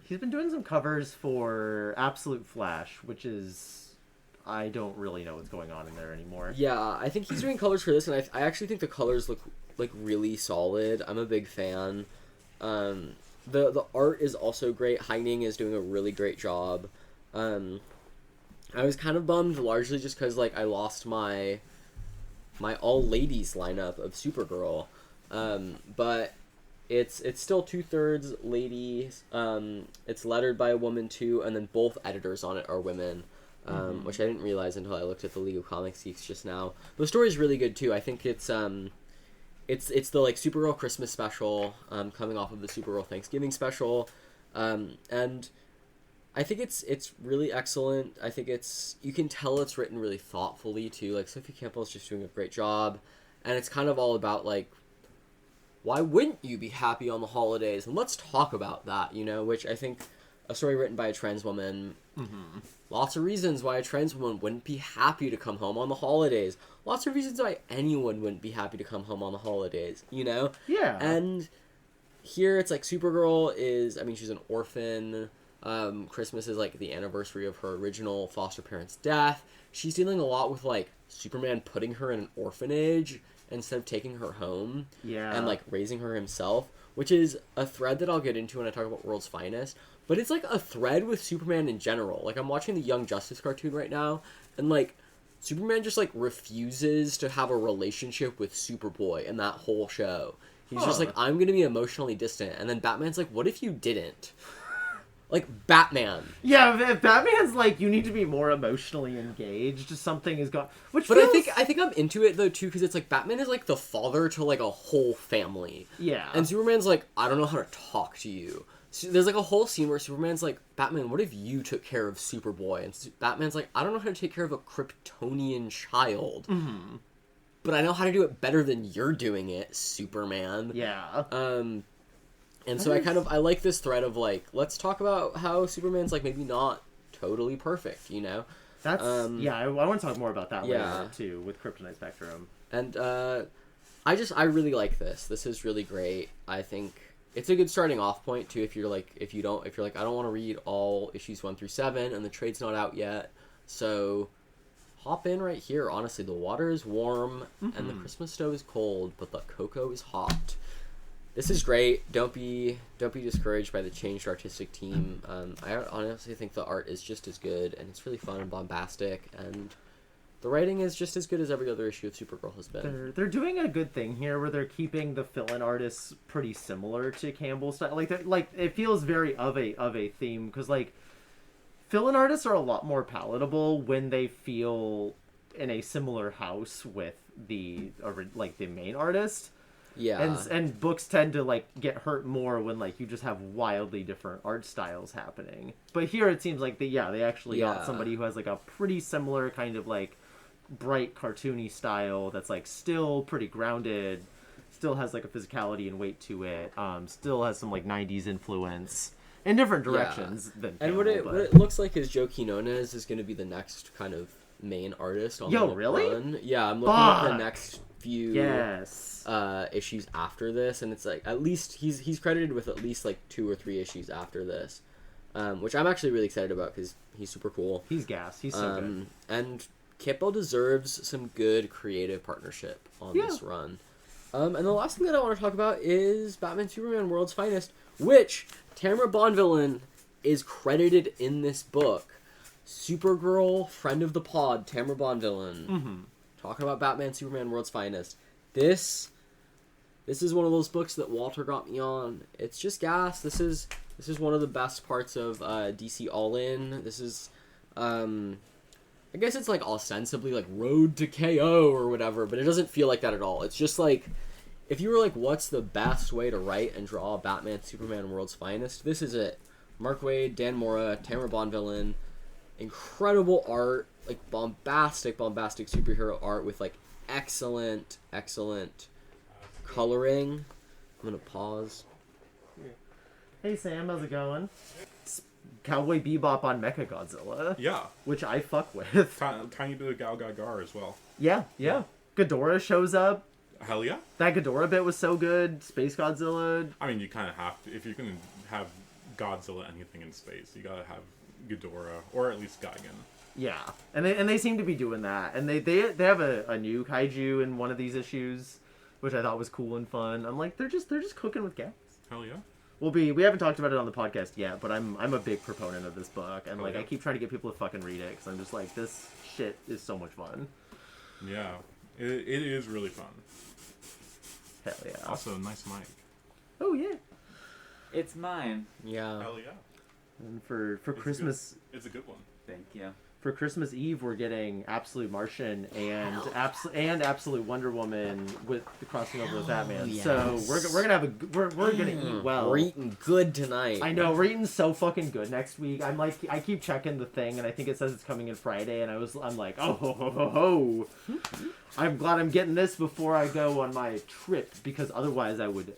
He's been doing some covers for Absolute Flash, which is, I don't really know what's going on in there anymore. Yeah, I think he's doing colors for this, and I actually think the colors look like really solid. I'm a big fan. The art is also great. Heining is doing a really great job. I was kind of bummed, largely just because like I lost my all ladies lineup of Supergirl, but it's still 2/3 ladies. It's lettered by a woman too, and then both editors on it are women, which I didn't realize until I looked at the League of Comics Geeks just now. The story's really good too. I think it's the like Supergirl Christmas special, coming off of the Supergirl Thanksgiving special, and I think it's really excellent. I think you can tell it's written really thoughtfully too. Like Sophie Campbell's just doing a great job, and it's kind of all about like, why wouldn't you be happy on the holidays? And let's talk about that, which I think a story written by a trans woman, lots of reasons why a trans woman wouldn't be happy to come home on the holidays. Lots of reasons why anyone wouldn't be happy to come home on the holidays, Yeah. And here it's like Supergirl is, she's an orphan. Christmas is like the anniversary of her original foster parents' death. She's dealing a lot with like Superman putting her in an orphanage instead of taking her home and like raising her himself, which is a thread that I'll get into when I talk about World's Finest. But it's like a thread with Superman in general. Like I'm watching the Young Justice cartoon right now, and like Superman just, like, refuses to have a relationship with Superboy in that whole show. He's just like, I'm gonna be emotionally distant. And then Batman's like, what if you didn't? Like, Batman. Yeah, if Batman's like, you need to be more emotionally engaged, something is gone. But I think I'm into it, though, too, because it's like, Batman is, like, the father to, like, a whole family. Yeah. And Superman's like, I don't know how to talk to you. So there's, like, a whole scene where Superman's like, Batman, what if you took care of Superboy? And Batman's like, I don't know how to take care of a Kryptonian child. Mm-hmm. But I know how to do it better than you're doing it, Superman. Yeah. And so I like this thread of, like, let's talk about how Superman's, like, maybe not totally perfect, you know? That's, I want to talk more about that later, too, with Kryptonite Spectrum. And, I really like this. This is really great. I think it's a good starting off point, too, if you're like, I don't want to read all issues 1 through 7, and the trade's not out yet, so hop in right here. Honestly, the water is warm, and the Christmas stove is cold, but the cocoa is hot. This is great. Don't be discouraged by the changed artistic team. I honestly think the art is just as good, and it's really fun and bombastic, and the writing is just as good as every other issue of Supergirl has been. They're doing a good thing here, where they're keeping the fill-in artists pretty similar to Campbell's style. Like it feels very of a theme, because like fill-in artists are a lot more palatable when they feel in a similar house with the main artist. Yeah. And books tend to, like, get hurt more when, like, you just have wildly different art styles happening. But here it seems like they actually got somebody who has, like, a pretty similar kind of, like, bright cartoony style that's, like, still pretty grounded, still has, like, a physicality and weight to it, still has some, like, 90s influence in different directions than And Campbell, what it looks like is Joe Quinones is going to be the next kind of main artist on the really? run. Yeah, I'm looking at the next few issues after this, and it's like at least he's credited with at least like 2 or 3 issues after this, which I'm actually really excited about because he's super cool. He's gas. He's so good. And Campbell deserves some good creative partnership on this run. And the last thing that I want to talk about is Batman Superman World's Finest, which Tamara Bonvillain is credited in this book. Supergirl, friend of the pod, Tamara Bonvillain. Talking about Batman Superman World's Finest. This is one of those books that Walter got me on. It's just gas. This is one of the best parts of DC All In. This is I guess it's like ostensibly like Road to KO or whatever, but it doesn't feel like that at all. It's just like if you were like, what's the best way to write and draw Batman Superman World's Finest? This is it. Mark Waid, Dan Mora, Tamara Bonvillain. Incredible art, like bombastic superhero art with like excellent coloring. I'm gonna pause. Hey Sam, how's it going? It's Cowboy Bebop on Mechagodzilla. Yeah. Which I fuck with. Tiny bit of Gal Gadot as well. Yeah. Ghidorah shows up. Hell yeah. That Ghidorah bit was so good. Space Godzilla. I mean, you kind of have to, if you're gonna have Godzilla anything in space, you gotta have Ghidorah, or at least Gigan. Yeah, and they seem to be doing that, and they have a new kaiju in one of these issues, which I thought was cool and fun. I'm like, they're just cooking with gas. Hell yeah. We haven't talked about it on the podcast yet, but I'm a big proponent of this book, and I keep trying to get people to fucking read it because I'm just like, this shit is so much fun. Yeah, it is really fun. Hell yeah. Also, nice mic. Oh yeah. It's mine. Yeah. Hell yeah. And for Christmas, it's a good one. Thank you. For Christmas Eve, we're getting Absolute Martian and Absolute Wonder Woman with the crossing over with Batman. Yes. So we're gonna have we're gonna eat well. We're eating good tonight. I know, we're eating so fucking good next week. I keep checking the thing, and I think it says it's coming in Friday, and I'm like, oh ho ho ho ho. I'm glad I'm getting this before I go on my trip, because otherwise I would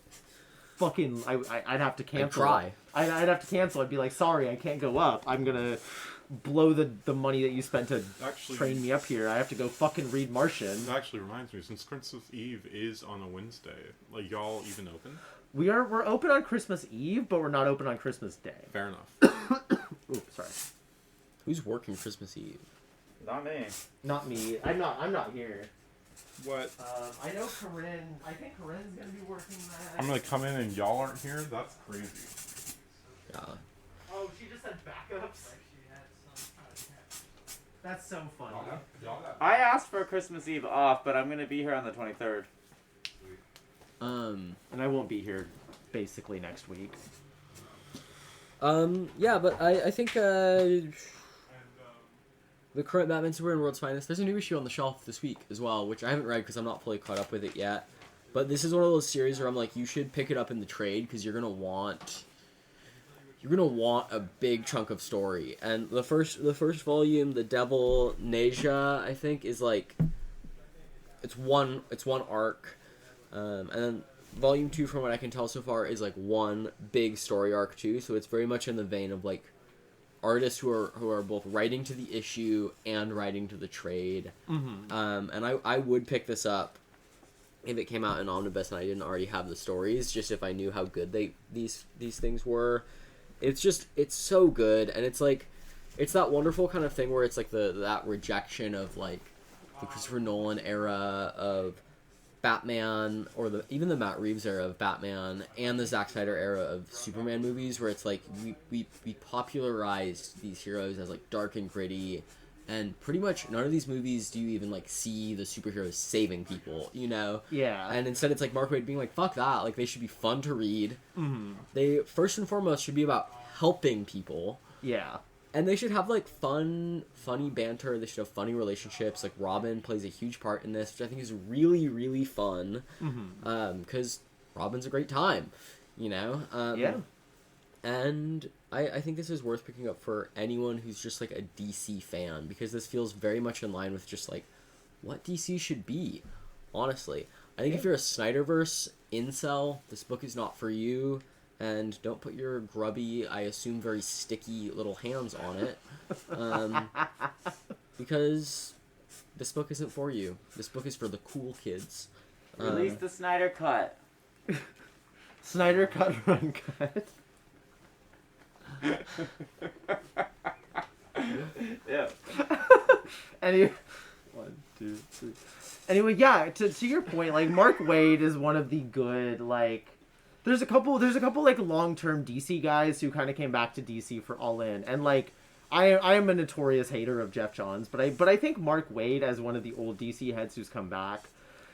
fucking I'd have to cancel. I'd cry. I'd have to cancel. I'd be like, sorry, I can't go up. I'm gonna blow the money that you spent to train me up here. I have to go fucking read Martian. That actually reminds me, since Christmas Eve is on a Wednesday, like, y'all even open? We're open on Christmas Eve, but we're not open on Christmas Day. Fair enough. Oops, sorry. Who's working Christmas Eve? Not me. Not me. I'm not here. What? I know Corinne. I think Corinne's gonna be working that. I'm gonna come in and y'all aren't here? That's crazy. Yeah. Oh, she just had backups. That's so funny. I asked for Christmas Eve off, but I'm going to be here on the 23rd. And I won't be here basically next week. Yeah, but I think, the current Batman Superman World's Finest, there's a new issue on the shelf this week as well, which I haven't read because I'm not fully caught up with it yet. But this is one of those series where I'm like, you should pick it up in the trade because you're gonna want a big chunk of story. And the first volume, The Devil Neja, I think, is like it's one arc, and then volume 2, from what I can tell so far, is like one big story arc too. So it's very much in the vein of like artists who are both writing to the issue and writing to the trade. Mm-hmm. And I would pick this up if it came out in omnibus and I didn't already have the stories, just if I knew how good these things were. It's so good, and it's like, it's that wonderful kind of thing where it's like that rejection of like the Christopher Nolan era of Batman, or even the Matt Reeves era of Batman, and the Zack Snyder era of Superman movies, where it's like we popularized these heroes as like dark and gritty. And pretty much none of these movies do you even, like, see the superheroes saving people, you know? Yeah. And instead it's, like, Mark Waid being like, fuck that. Like, they should be fun to read. Mm-hmm. They, first and foremost, should be about helping people. Yeah. And they should have, like, funny banter. They should have funny relationships. Like, Robin plays a huge part in this, which I think is really, really fun. Mm-hmm. Because Robin's a great time, you know? Yeah. And I think this is worth picking up for anyone who's just like a DC fan, because this feels very much in line with just like what DC should be, honestly. I think if you're a Snyderverse incel, this book is not for you, and don't put your grubby, I assume very sticky little hands on it, because this book isn't for you. This book is for the cool kids. Release the Snyder Cut. Snyder Cut, Run Cut. Yeah. Anyway, 1, 2, 3. Anyway, yeah. To your point, like Mark Waid is one of the good like. There's a couple like long-term DC guys who kind of came back to DC for All In, and like I am a notorious hater of Jeff Johns, but I think Mark Waid as one of the old DC heads who's come back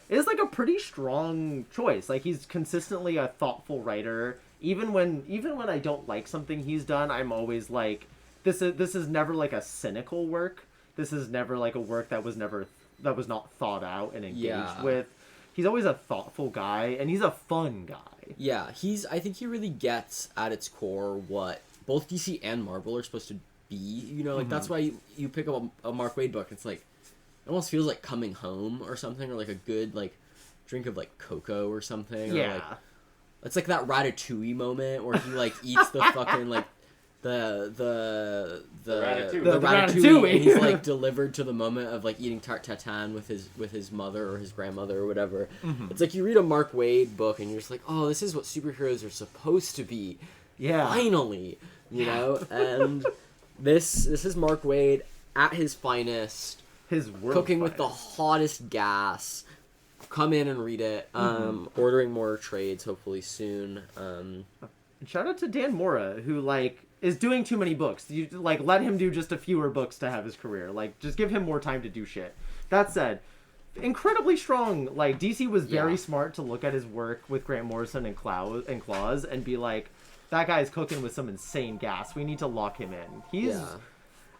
is like a pretty strong choice. Like he's consistently a thoughtful writer. Even when I don't like something he's done, I'm always like, this is never like a cynical work. This is never like a work that was not thought out and engaged with. He's always a thoughtful guy, and he's a fun guy. Yeah, I think he really gets at its core what both DC and Marvel are supposed to be. You know, like that's why you pick up a Mark Waid book. It's like it almost feels like coming home or something, or like a good like drink of like cocoa or something. Yeah. Or, like, it's like that Ratatouille moment where he like eats the fucking like the Ratatouille, and he's like delivered to the moment of like eating tarte tatin with his mother or his grandmother or whatever. It's like you read a Mark Waid book and you're just like, oh, this is what superheroes are supposed to be. Yeah. Finally, you know. And this is Mark Waid at his finest. His world cooking finest. with the hottest gas. Come in and read it. Ordering more trades hopefully soon. And shout out to Dan Mora, who like is doing too many books. You like let him do just a fewer books to have his career. Like just give him more time to do shit. That said, incredibly strong. Like DC was very smart to look at his work with Grant Morrison and Claus and be like, that guy's cooking with some insane gas. We need to lock him in. He's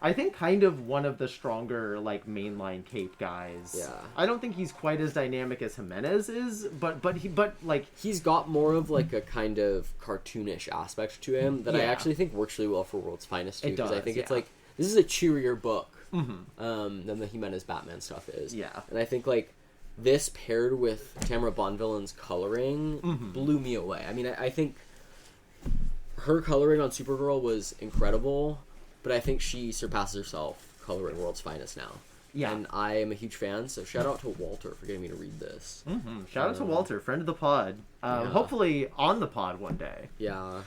I think kind of one of the stronger like mainline Cape guys. Yeah. I don't think he's quite as dynamic as Jimenez is, but like he's got more of like a kind of cartoonish aspect to him that I actually think works really well for World's Finest too. Because I think it's like this is a cheerier book than the Jimenez Batman stuff is. Yeah. And I think like this paired with Tamara Bonvillain's coloring blew me away. I mean, I think her coloring on Supergirl was incredible. But I think she surpasses herself coloring World's Finest now. Yeah. And I am a huge fan, so shout out to Walter for getting me to read this. Shout out to Walter, friend of the pod. Hopefully on the pod one day. Yeah.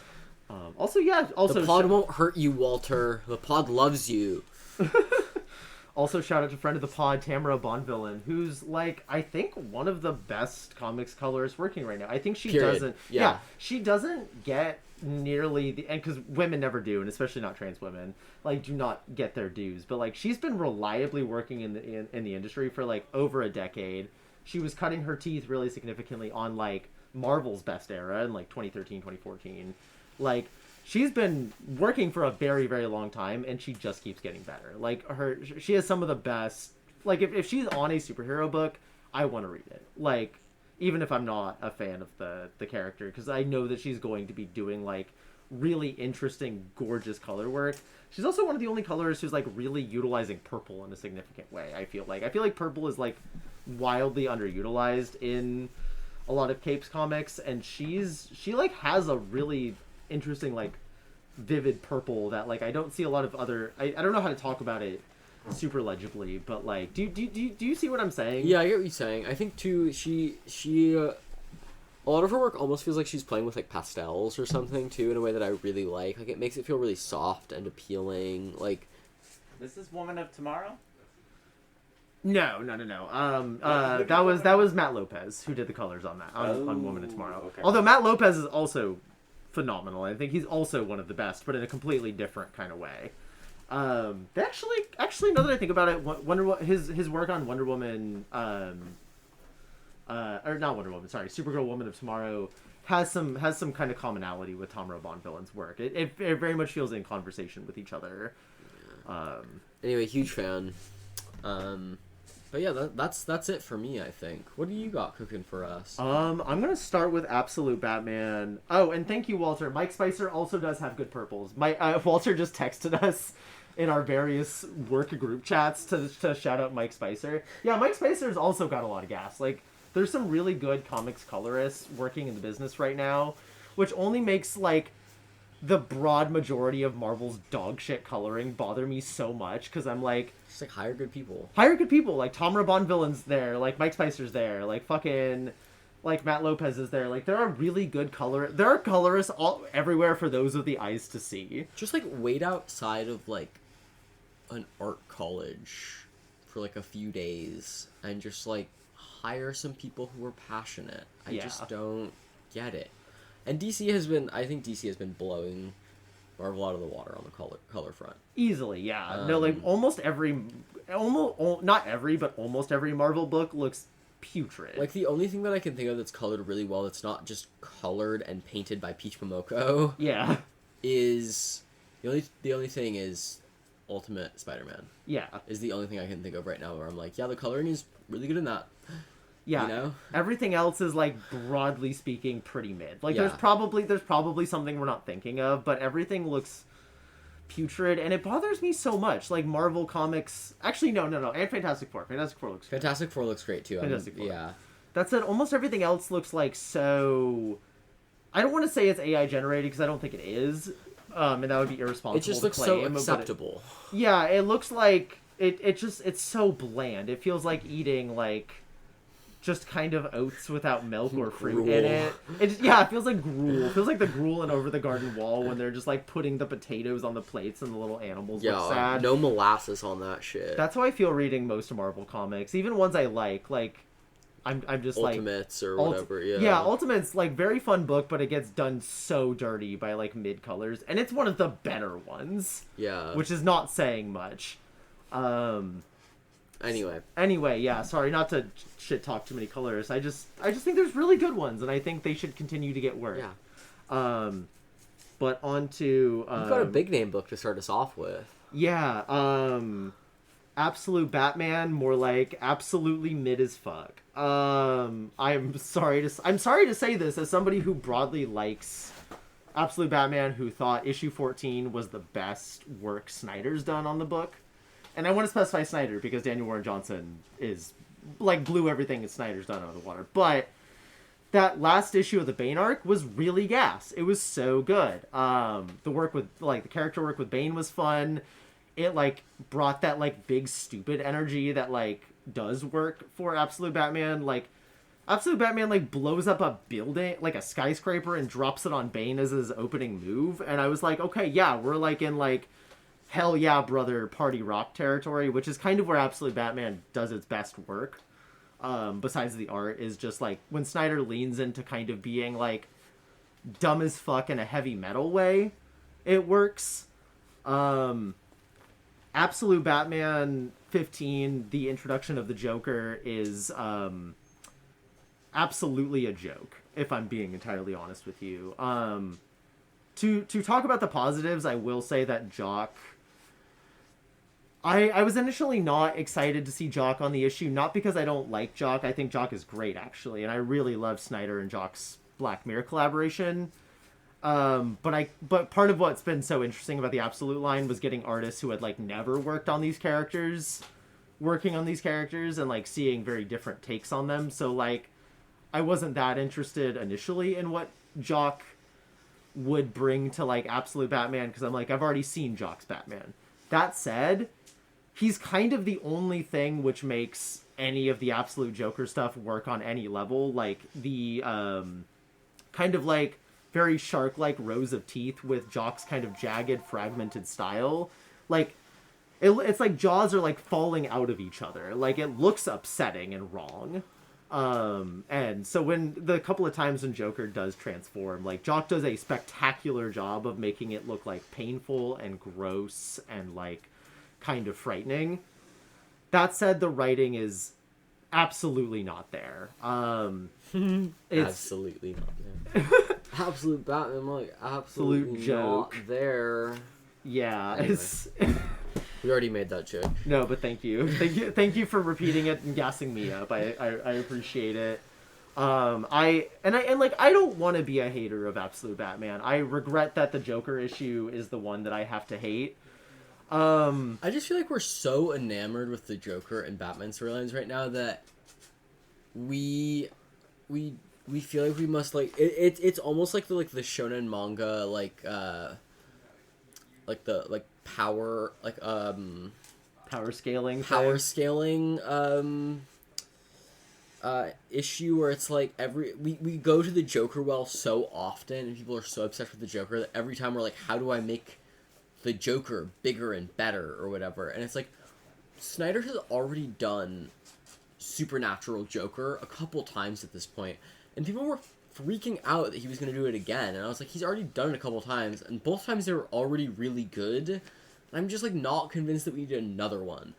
Also, the pod won't hurt you, Walter. The pod loves you. Also, shout out to friend of the pod, Tamara Bonvillain, who's, like, I think one of the best comics colorists working right now. I think she Period. doesn't... Yeah. She doesn't get nearly the... And because women never do, and especially not trans women, like, do not get their dues. But, like, she's been reliably working in the industry for, like, over a decade. She was cutting her teeth really significantly on, like, Marvel's best era in, like, 2013, 2014. Like... She's been working for a very, very long time, and she just keeps getting better. Like, she has some of the best... Like, if she's on a superhero book, I want to read it. Like, even if I'm not a fan of the character, because I know that she's going to be doing, like, really interesting, gorgeous color work. She's also one of the only colorists who's, like, really utilizing purple in a significant way, I feel like. I feel like purple is, like, wildly underutilized in a lot of Capes comics, and she, like, has a really... interesting, like, vivid purple that, like, I don't see a lot of other... I don't know how to talk about it super legibly, but, like, do you see what I'm saying? Yeah, I get what you're saying. I think, too, she a lot of her work almost feels like she's playing with, like, pastels or something, too, in a way that I really like. Like, it makes it feel really soft and appealing, like... This is Woman of Tomorrow? No. That was Matt Lopez who did the colors on that, on Woman of Tomorrow. Okay. Although Matt Lopez is also... phenomenal. I think he's also one of the best, but in a completely different kind of way. They actually, now that I think about it, his work on Wonder Woman, or not Wonder Woman, sorry, Supergirl, Woman of Tomorrow has some kind of commonality with Tamara Bonvillain's work. It very much feels in conversation with each other. Anyway, huge fan. But yeah, that's it for me, I think. What do you got cooking for us? I'm gonna start with Absolute Batman. Oh, and thank you, Walter. Mike Spicer also does have good purples. Walter just texted us in our various work group chats to shout out Mike Spicer. Yeah, Mike Spicer's also got a lot of gas. Like, there's some really good comics colorists working in the business right now, which only makes, like, the broad majority of Marvel's dog shit coloring bother me so much, because I'm like... Just, like, hire good people. Hire good people. Like, Tamara Bonvillain's there. Like, Mike Spicer's there. Like, fucking... Like, Matt Lopez is there. Like, there are really good There are colorists everywhere for those with the eyes to see. Just, like, wait outside of, like, an art college for, like, a few days and just, like, hire some people who are passionate. I just don't get it. And I think DC has been blowing Marvel out of the water on the color front. Easily, yeah. No, like, almost not every, but almost every Marvel book looks putrid. Like, the only thing that I can think of that's colored really well, that's not just colored and painted by Peach Momoko, is the only thing is Ultimate Spider-Man. Yeah. Is the only thing I can think of right now where I'm like, yeah, the coloring is really good in that. Yeah, you know? Everything else is, like, broadly speaking, pretty mid. Like, there's probably something we're not thinking of, but everything looks putrid, and it bothers me so much. Like, Marvel Comics... Actually, no, and Fantastic Four. Fantastic Four looks great. Fantastic Four looks great, too. Fantastic Four. Yeah. That said, almost everything else looks, like, so... I don't want to say it's AI generated, because I don't think it is, and that would be irresponsible. It just looks so acceptable. It looks like... It's so bland. It feels like eating, like... just kind of oats without milk or fruit in it. It feels like gruel. It feels like the gruel in Over the Garden Wall when they're just, like, putting the potatoes on the plates and the little animals look sad. No molasses on that shit. That's how I feel reading most of Marvel comics. Even ones I like, I'm just Ultimates like... or whatever, yeah. Yeah, Ultimates, like, very fun book, but it gets done so dirty by, like, mid-colors. And it's one of the better ones. Yeah. Which is not saying much. Anyway, yeah, sorry, not to shit talk too many colors. I just think there's really good ones, and I think they should continue to get work. Yeah. But on to... You've got a big name book to start us off with. Yeah, Absolute Batman, more like absolutely mid as fuck. I'm sorry to say this as somebody who broadly likes Absolute Batman, who thought issue 14 was the best work Snyder's done on the book. And I want to specify Snyder because Daniel Warren Johnson is, like, blew everything that Snyder's done out of the water. But that last issue of the Bane arc was really gas. It was so good. The work with, like, the character work with Bane was fun. It, like, brought that, like, big stupid energy that, like, does work for Absolute Batman. Like, Absolute Batman, like, blows up a building, like, a skyscraper and drops it on Bane as his opening move. And I was like, okay, yeah, we're, like, in, like... hell yeah, brother, party rock territory, which is kind of where Absolute Batman does its best work. Besides the art, is just like when Snyder leans into kind of being like dumb as fuck in a heavy metal way, it works. Absolute Batman 15, the introduction of the Joker, is absolutely a joke, if I'm being entirely honest with you. To talk about the positives, I will say that Jock... I was initially not excited to see Jock on the issue, not because I don't like Jock. I think Jock is great, actually, and I really love Snyder and Jock's Black Mirror collaboration. But part of what's been so interesting about the Absolute line was getting artists who had, like, never worked on these characters working on these characters and, like, seeing very different takes on them. So, like, I wasn't that interested initially in what Jock would bring to, like, Absolute Batman, because I'm like, I've already seen Jock's Batman. That said, he's kind of the only thing which makes any of the Absolute Joker stuff work on any level. Like, the, kind of, like, very shark-like rows of teeth with Jock's kind of jagged, fragmented style. Like, it's like jaws are, like, falling out of each other. Like, it looks upsetting and wrong. And so when the couple of times when Joker does transform, like, Jock does a spectacular job of making it look, like, painful and gross and, like, kind of frightening. That said, the writing is absolutely not there. It's Absolutely not there. Absolute Batman, like, absolutely joke. not there. Yeah, Anyway. it's We already made that joke. no, but thank you for repeating it and gassing me up. I appreciate it. I don't want to be a hater of Absolute Batman. I regret that the Joker issue is the one that I have to hate. I just feel like we're so enamored with the Joker and Batman storylines right now that we feel like we must, like, it's almost like the shonen manga, power scaling issue where it's like we go to the Joker well so often and people are so obsessed with the Joker that every time we're like, how do I make the Joker bigger and better or whatever? And it's like, Snyder has already done Supernatural Joker a couple times at this point, and people were freaking out that he was going to do it again, and I was like, he's already done it a couple times, and both times they were already really good, and I'm just, like, not convinced that we need another one.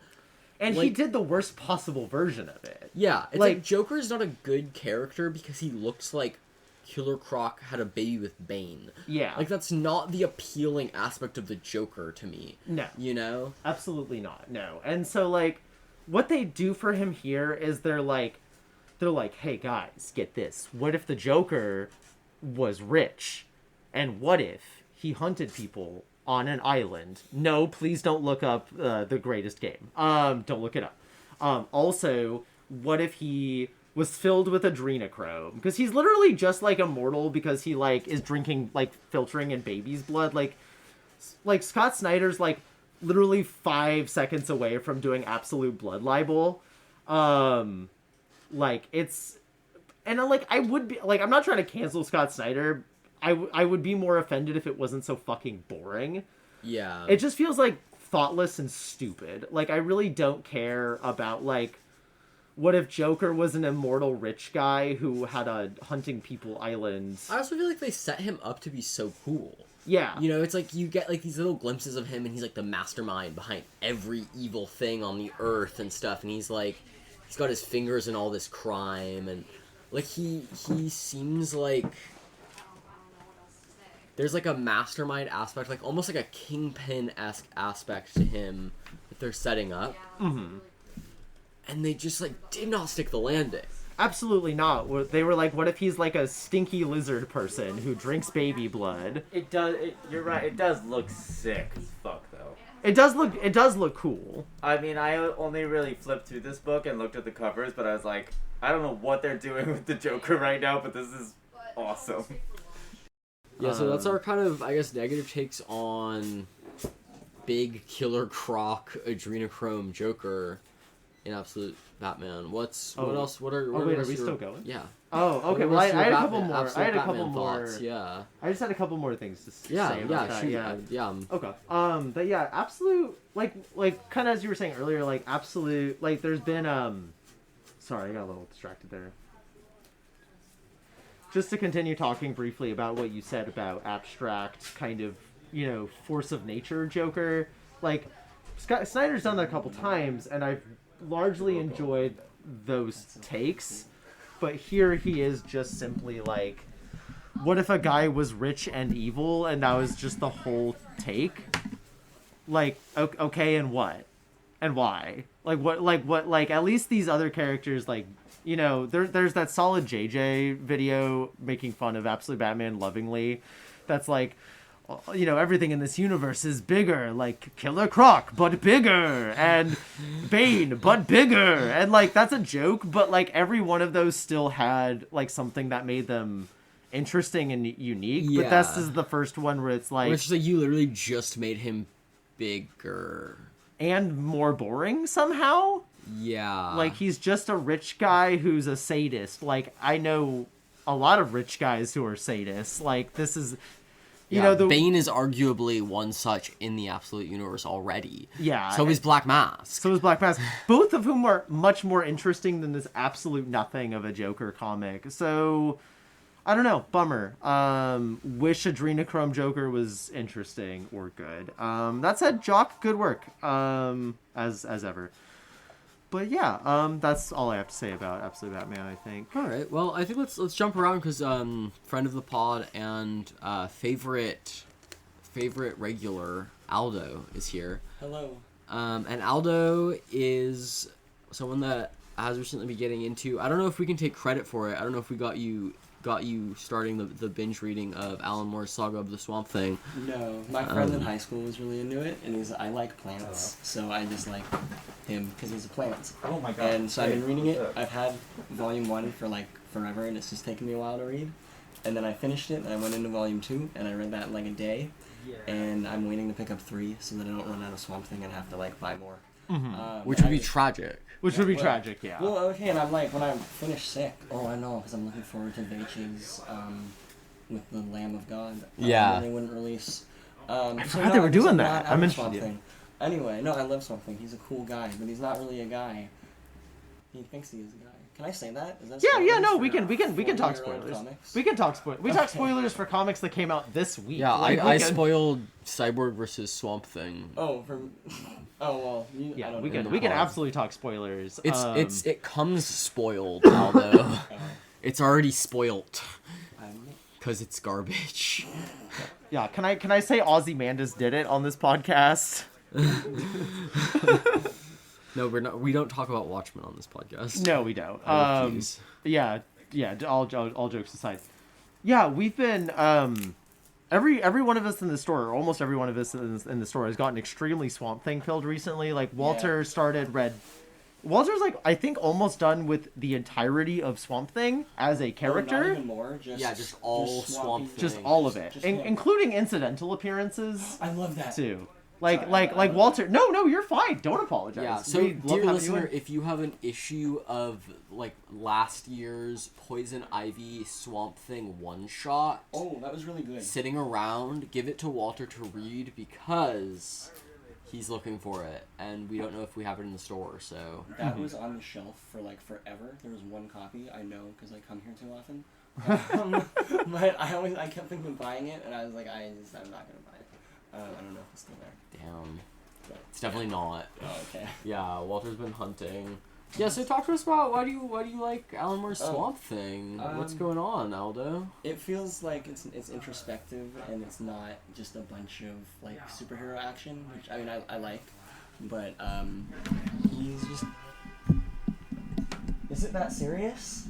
And like, he did the worst possible version of it. Yeah, it's like Joker is not a good character because he looks like Killer Croc had a baby with Bane. Yeah. Like, that's not the appealing aspect of the Joker to me. No. You know? Absolutely not, no. And so, like, what they do for him here is they're like, hey guys, get this. What if the Joker was rich? And what if he hunted people on an island? No, please don't look up The Greatest Game. Don't look it up. Also, what if he was filled with adrenochrome? Because he's literally just, like, immortal because he, like, is drinking, like, filtering in baby's blood. Like Scott Snyder's, like, literally 5 seconds away from doing absolute blood libel. Like, it's... And, like, I would be... Like, I'm not trying to cancel Scott Snyder. I would be more offended if it wasn't so fucking boring. Yeah. It just feels, like, thoughtless and stupid. Like, I really don't care about, like... What if Joker was an immortal rich guy who had a hunting people island? I also feel like they set him up to be so cool. Yeah. You know, it's like you get, like, these little glimpses of him, and he's, like, the mastermind behind every evil thing on the earth and stuff, and he's, like... He's got his fingers in all this crime, and, like, he seems like... There's, like, a mastermind aspect, like, almost like a Kingpin-esque aspect to him that they're setting up. Mm-hmm. And they just, like, did not stick the landing. Absolutely not. They were like, what if he's, like, a stinky lizard person who drinks baby blood? You're right, it does look sick as fuck, though. It does look cool. I mean, I only really flipped through this book and looked at the covers, but I was like, I don't know what they're doing with the Joker right now, but this is awesome. Yeah, so that's our kind of, I guess, negative takes on big Killer Croc adrenochrome Joker. in Absolute Batman. What Oh. else? What are? Oh wait, are else we your- still going? Yeah. Oh, What okay. are Well, I your had a Batman- couple more. Absolute I had a couple Batman more. thoughts, Yeah. I just had a couple more things to say Yeah. about that. Shoot. Yeah. Yeah. Okay. But absolute, like, kind of as you were saying earlier, like, absolute, like, there's been, sorry, I got a little distracted there. Just to continue talking briefly about what you said about abstract kind of, force of nature Joker, like, Snyder's done that a couple times, and I've largely enjoyed those takes, but here he is just simply like, what if a guy was rich and evil, and that was just the whole take? Like, okay, and what? And why? Like, at least these other characters, like, there's that solid JJ video making fun of Absolute Batman lovingly. That's like, everything in this universe is bigger, like Killer Croc, but bigger, and Bane, but bigger. And, like, that's a joke, but, like, every one of those still had, like, something that made them interesting and unique. Yeah. But this is the first one where it's like... Which is like you literally just made him bigger. And more boring somehow? Yeah. Like, he's just a rich guy who's a sadist. Like, I know a lot of rich guys who are sadists. Like, this is... Bane is arguably one such in the Absolute Universe already. Yeah. So is Black Mask. So is Black Mask. Both of whom are much more interesting than this absolute nothing of a Joker comic. So, I don't know. Bummer. Wish Adrenochrome Joker was interesting or good. That said, Jock, good work. As ever. But yeah, that's all I have to say about Absolute Batman, I think. All right. Well, I think let's jump around because friend of the pod and favorite regular Aldo is here. Hello. And Aldo is someone that has recently been getting into. I don't know if we can take credit for it. I don't know if we got you starting the binge reading of Alan Moore's Saga of the Swamp Thing. No, my friend in high school was really into it, and I like plants, so I just like him because he's a plant. Oh my god. And so I've been reading it. I've had volume 1 for like forever, and it's just taken me a while to read. And then I finished it, and I went into volume 2, and I read that in like a day. And I'm waiting to pick up 3 so that I don't run out of Swamp Thing and have to like buy more. Which would be tragic. Which would be tragic, yeah. Well, okay, and I'm like, when I finish Sick, I know, because I'm looking forward to Veichi's, with the Lamb of God. Yeah. They wouldn't release. I forgot they were doing that. I mentioned Swamp it. Thing. Anyway, no, I love Swamp Thing. He's a cool guy, but he's not really a guy. He thinks he is a guy. Can I say that? Is that Yeah, spoilers no, for we can talk 40-year-old spoilers. comics? We can talk spoilers. We talk Okay. spoilers for comics that came out this week. Yeah, Like, I we can- spoiled Cyborg versus Swamp Thing. Oh, well, I Yeah, don't we know. can absolutely talk spoilers. It comes spoiled, Aldo. It's already spoilt because it's garbage. Yeah, can I say Ozymandias did it on this podcast? No, we're not. We don't talk about Watchmen on this podcast. No, we don't. I refuse. Yeah. All jokes aside, yeah, we've been every one of us in the store, or almost every one of us in the store, has gotten extremely Swamp Thing filled recently. Like Walter Walter's like I think almost done with the entirety of Swamp Thing as a character. Not even more, just all Swamp Thing. Just all of it, Just Swamp Thing. including incidental appearances I love that. too. Like Walter. No, you're fine. Don't apologize. Yeah. So, We love dear having you listener, in. if you have an issue of like last year's Poison Ivy Swamp Thing one shot, Oh, that was really good. sitting around, give it to Walter to read because he's looking for it, and we don't know if we have it in the store. So That was on the shelf for like forever. There was one copy, I know, because I come here too often. But I kept thinking of buying it, and I was like, I'm not gonna buy it. I don't know if it's still there. damn, it's definitely not. Oh, okay. Yeah, Walter's been hunting. Yeah, so talk to us about why do you like Alan Moore's Swamp Thing? What's going on, Aldo? It feels like it's introspective, and it's not just a bunch of like superhero action, which I mean I like, but he's just. Is it that serious?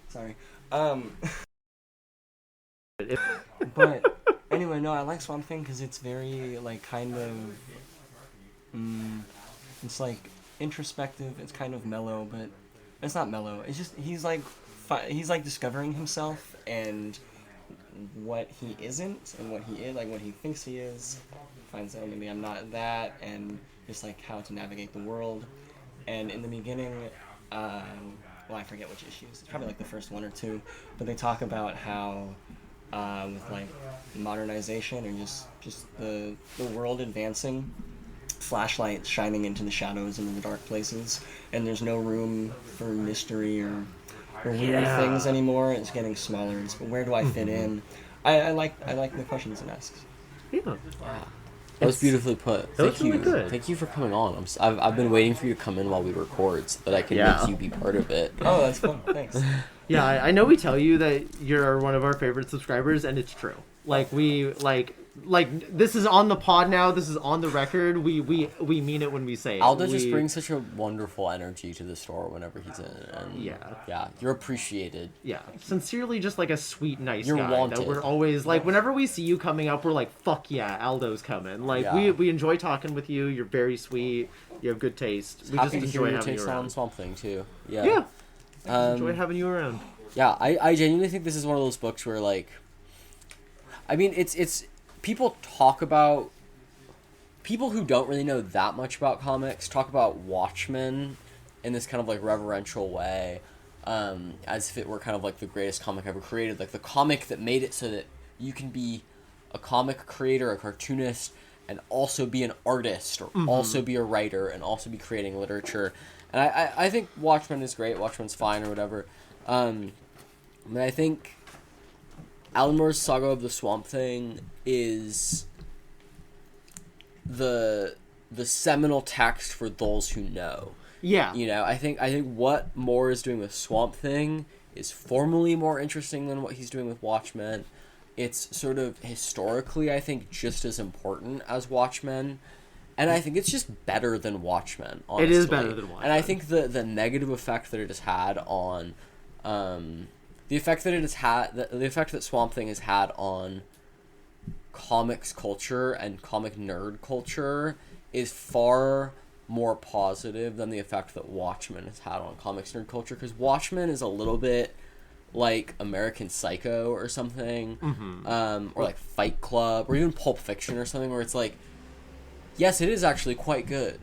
Sorry. But anyway, no, I like Swamp Thing because it's very like kind of. It's like introspective. It's kind of mellow, but it's not mellow. It's just he's like discovering himself and what he isn't and what he is, like what he thinks he is. Finds out maybe I'm not that, and just like how to navigate the world. And in the beginning, well, I forget which issues. It's probably like the first one or two, but they talk about how with like modernization or just the world advancing, flashlights shining into the shadows and in the dark places, and there's no room for mystery or weird things anymore. It's getting smaller. Where do I fit in? I like the questions it asks. Yeah. That was beautifully put. That was really good. Thank you for coming on. I've been waiting for you to come in while we record so that I can make you be part of it. Oh, that's fun. Thanks. Yeah, I know we tell you that you're one of our favorite subscribers, and it's true. Like, we, like this is on the pod now, this is on the record, we mean it when we say it. Aldo just brings such a wonderful energy to the store whenever he's in, and yeah, you're appreciated. Yeah, sincerely just like a sweet, nice You're guy. wanted. That we're always, like, whenever we see you coming up, we're like, fuck yeah, Aldo's coming. Like, we enjoy talking with you, you're very sweet, you have good taste. We Happy just to hear enjoy your having you taste around. on Swamp Thing, too. Yeah. Enjoy having you around. Yeah, I genuinely think this is one of those books where, like, I mean, it's people who don't really know that much about comics talk about Watchmen in this kind of, like, reverential way, as if it were kind of, like, the greatest comic ever created, like, the comic that made it so that you can be a comic creator, a cartoonist, and also be an artist, or also be a writer, and also be creating literature. And I think Watchmen is great, Watchmen's fine, or whatever. I mean, I think Alan Moore's Saga of the Swamp Thing is the seminal text for those who know. Yeah. You know, I think what Moore is doing with Swamp Thing is formally more interesting than what he's doing with Watchmen. It's sort of historically, I think, just as important as Watchmen. And I think it's just better than Watchmen, honestly. It is better than Watchmen. And I think the negative effect that it has had on the effect that Swamp Thing has had on comics culture and comic nerd culture is far more positive than the effect that Watchmen has had on comics nerd culture, because Watchmen is a little bit like American Psycho or something, or like Fight Club, or even Pulp Fiction or something, where it's like, yes, it is actually quite good,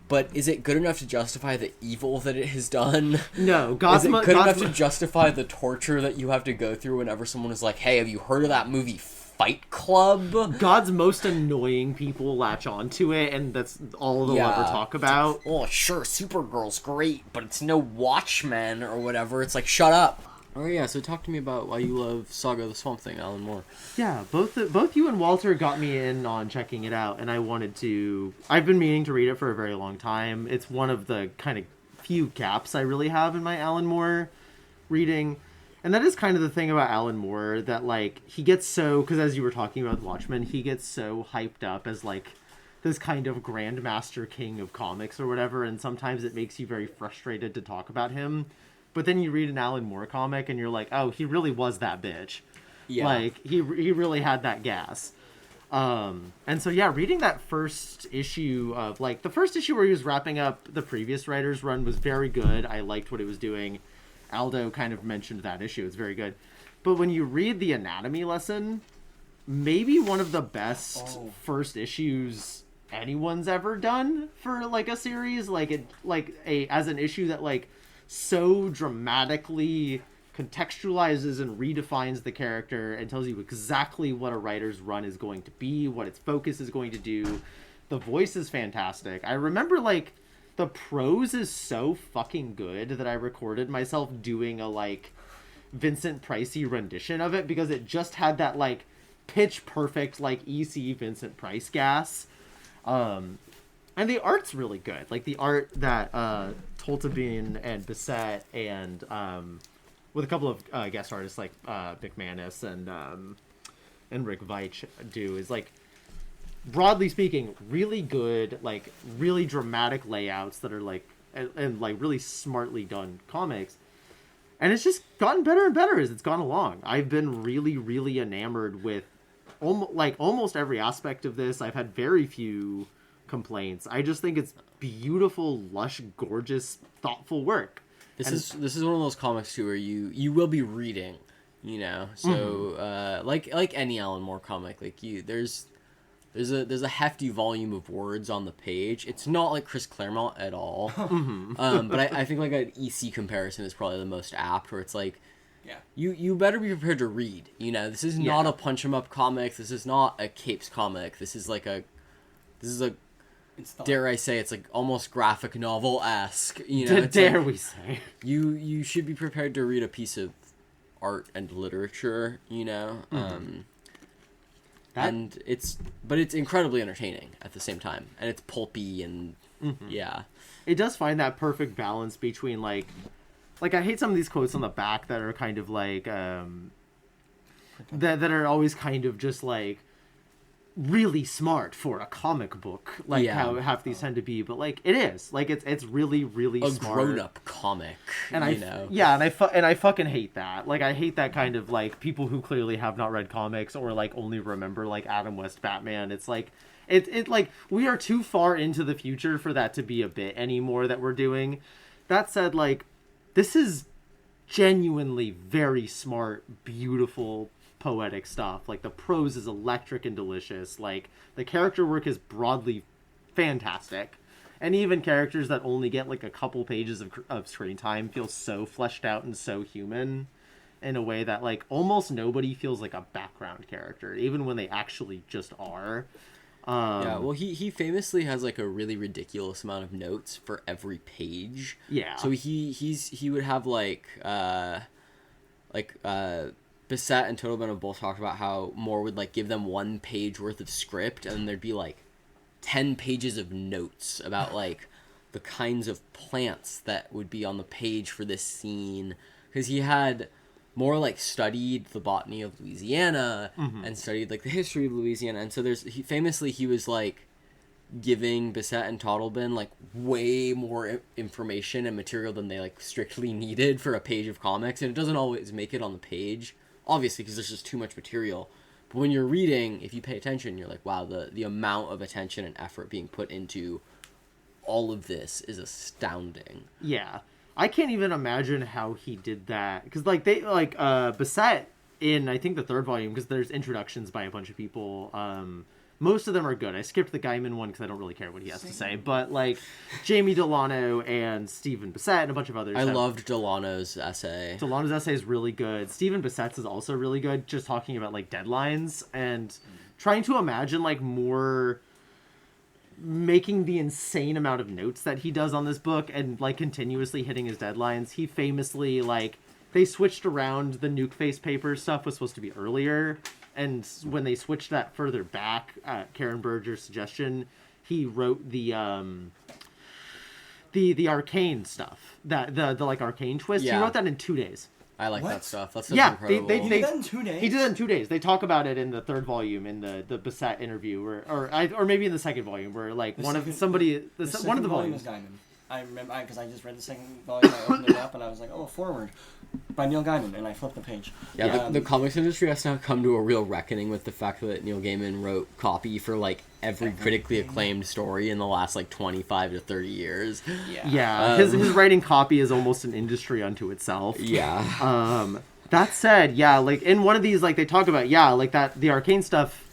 but is it good enough to justify the evil that it has done? No, is it good enough to justify the torture that you have to go through whenever someone is like, hey, have you heard of that movie Fight Club? God's most annoying people latch onto it, and that's all they'll ever talk about. Oh, sure, Supergirl's great, but it's no Watchmen or whatever. It's like, shut up. Oh yeah, so talk to me about why you love Saga of the Swamp Thing, Alan Moore. Yeah, both you and Walter got me in on checking it out, and I wanted to... I've been meaning to read it for a very long time. It's one of the kind of few gaps I really have in my Alan Moore reading. And that is kind of the thing about Alan Moore, that, like, he gets so... Because as you were talking about Watchmen, he gets so hyped up as, like, this kind of grandmaster king of comics or whatever, and sometimes it makes you very frustrated to talk about him. But then you read an Alan Moore comic, and you're like, oh, he really was that bitch. Yeah. Like, he really had that gas. And so, yeah, reading that first issue of, like, the first issue where he was wrapping up the previous writer's run was very good. I liked what it was doing. Aldo kind of mentioned that issue. It's very good. But when you read the anatomy lesson, maybe one of the best first issues anyone's ever done for, like, a series. As an issue that, like, so dramatically contextualizes and redefines the character and tells you exactly what a writer's run is going to be, what its focus is going to do. The voice is fantastic. I remember, like, the prose is so fucking good that I recorded myself doing a, like, Vincent Pricey rendition of it, because it just had that, like, pitch perfect, like, EC Vincent Price gas. And the art's really good. Like, the art that Toltabine and Bissett and with a couple of guest artists like McManus and Rick Veitch do is, like, broadly speaking, really good, like, really dramatic layouts that are, like, and like, really smartly done comics. And it's just gotten better and better as it's gone along. I've been really, really enamored with almost every aspect of this. I've had very few complaints. I just think it's beautiful, lush, gorgeous, thoughtful work. This is one of those comics too where you will be reading, you know. So like any Alan Moore comic, like there's There's a hefty volume of words on the page. It's not like Chris Claremont at all. But I think like an EC comparison is probably the most apt, where it's like, you better be prepared to read. You know, this is not a punch 'em up comic. This is not a capes comic. This is a dare I say, it's like almost graphic novel-esque. You know, dare we say? You should be prepared to read a piece of art and literature. You know, and it's incredibly entertaining at the same time, and it's pulpy and it does find that perfect balance between like I hate some of these quotes on the back that are kind of like that are always kind of just like really smart for a comic book, like how half these tend to be, but like it is like it's really a smart grown-up comic, and I fucking hate that. Like I hate that kind of like people who clearly have not read comics or like only remember like Adam West Batman. It's like it like we are too far into the future for that to be a bit anymore that we're doing. That said, like this is genuinely very smart, beautiful, poetic stuff. Like the prose is electric and delicious. Like the character work is broadly fantastic, and even characters that only get like a couple pages of screen time feel so fleshed out and so human in a way that like almost nobody feels like a background character, even when they actually just are. Well, he famously has like a really ridiculous amount of notes for every page. Yeah. So he would have Bissett and Totalman have both talked about how Moore would like give them 1 page worth of script, and then there'd be like 10 pages of notes about like the kinds of plants that would be on the page for this scene, because he had more like studied the botany of Louisiana and studied like the history of Louisiana, and so he was like giving Bissett and Totleben like way more information and material than they like strictly needed for a page of comics, and it doesn't always make it on the page, obviously, because there's just too much material. But when you're reading, if you pay attention, you're like, wow, the amount of attention and effort being put into all of this is astounding. Yeah. I can't even imagine how he did that, because like they like Bissett in I think the 3rd volume, because there's introductions by a bunch of people. Most of them are good. I skipped the Gaiman one because I don't really care what he has to say, but like Jamie Delano and Stephen Bissett and a bunch of others. I loved Delano's essay. Delano's essay is really good. Stephen Bissett's is also really good, just talking about like deadlines and trying to imagine like more making the insane amount of notes that he does on this book and like continuously hitting his deadlines. He famously like they switched around the Nuke Face paper stuff was supposed to be earlier, and when they switched that further back, Karen Berger's suggestion, he wrote the arcane stuff, that the like arcane twist. He wrote that in 2 days. I like that stuff. That's incredible. He did that in 2 days? He did that in 2 days. They talk about it in the 3rd volume in the Bissett interview, or maybe in the 2nd volume, where like one of the volumes. Gaiman. I remember because I just read the 2nd volume. I opened it up and I was like, oh, forward by Neil Gaiman, and I flipped the page. The comics industry has now come to a real reckoning with the fact that Neil Gaiman wrote copy for like every critically acclaimed story in the last like 25 to 30 years. His writing copy is almost an industry unto itself. That said, like in one of these, like they talk about like that the arcane stuff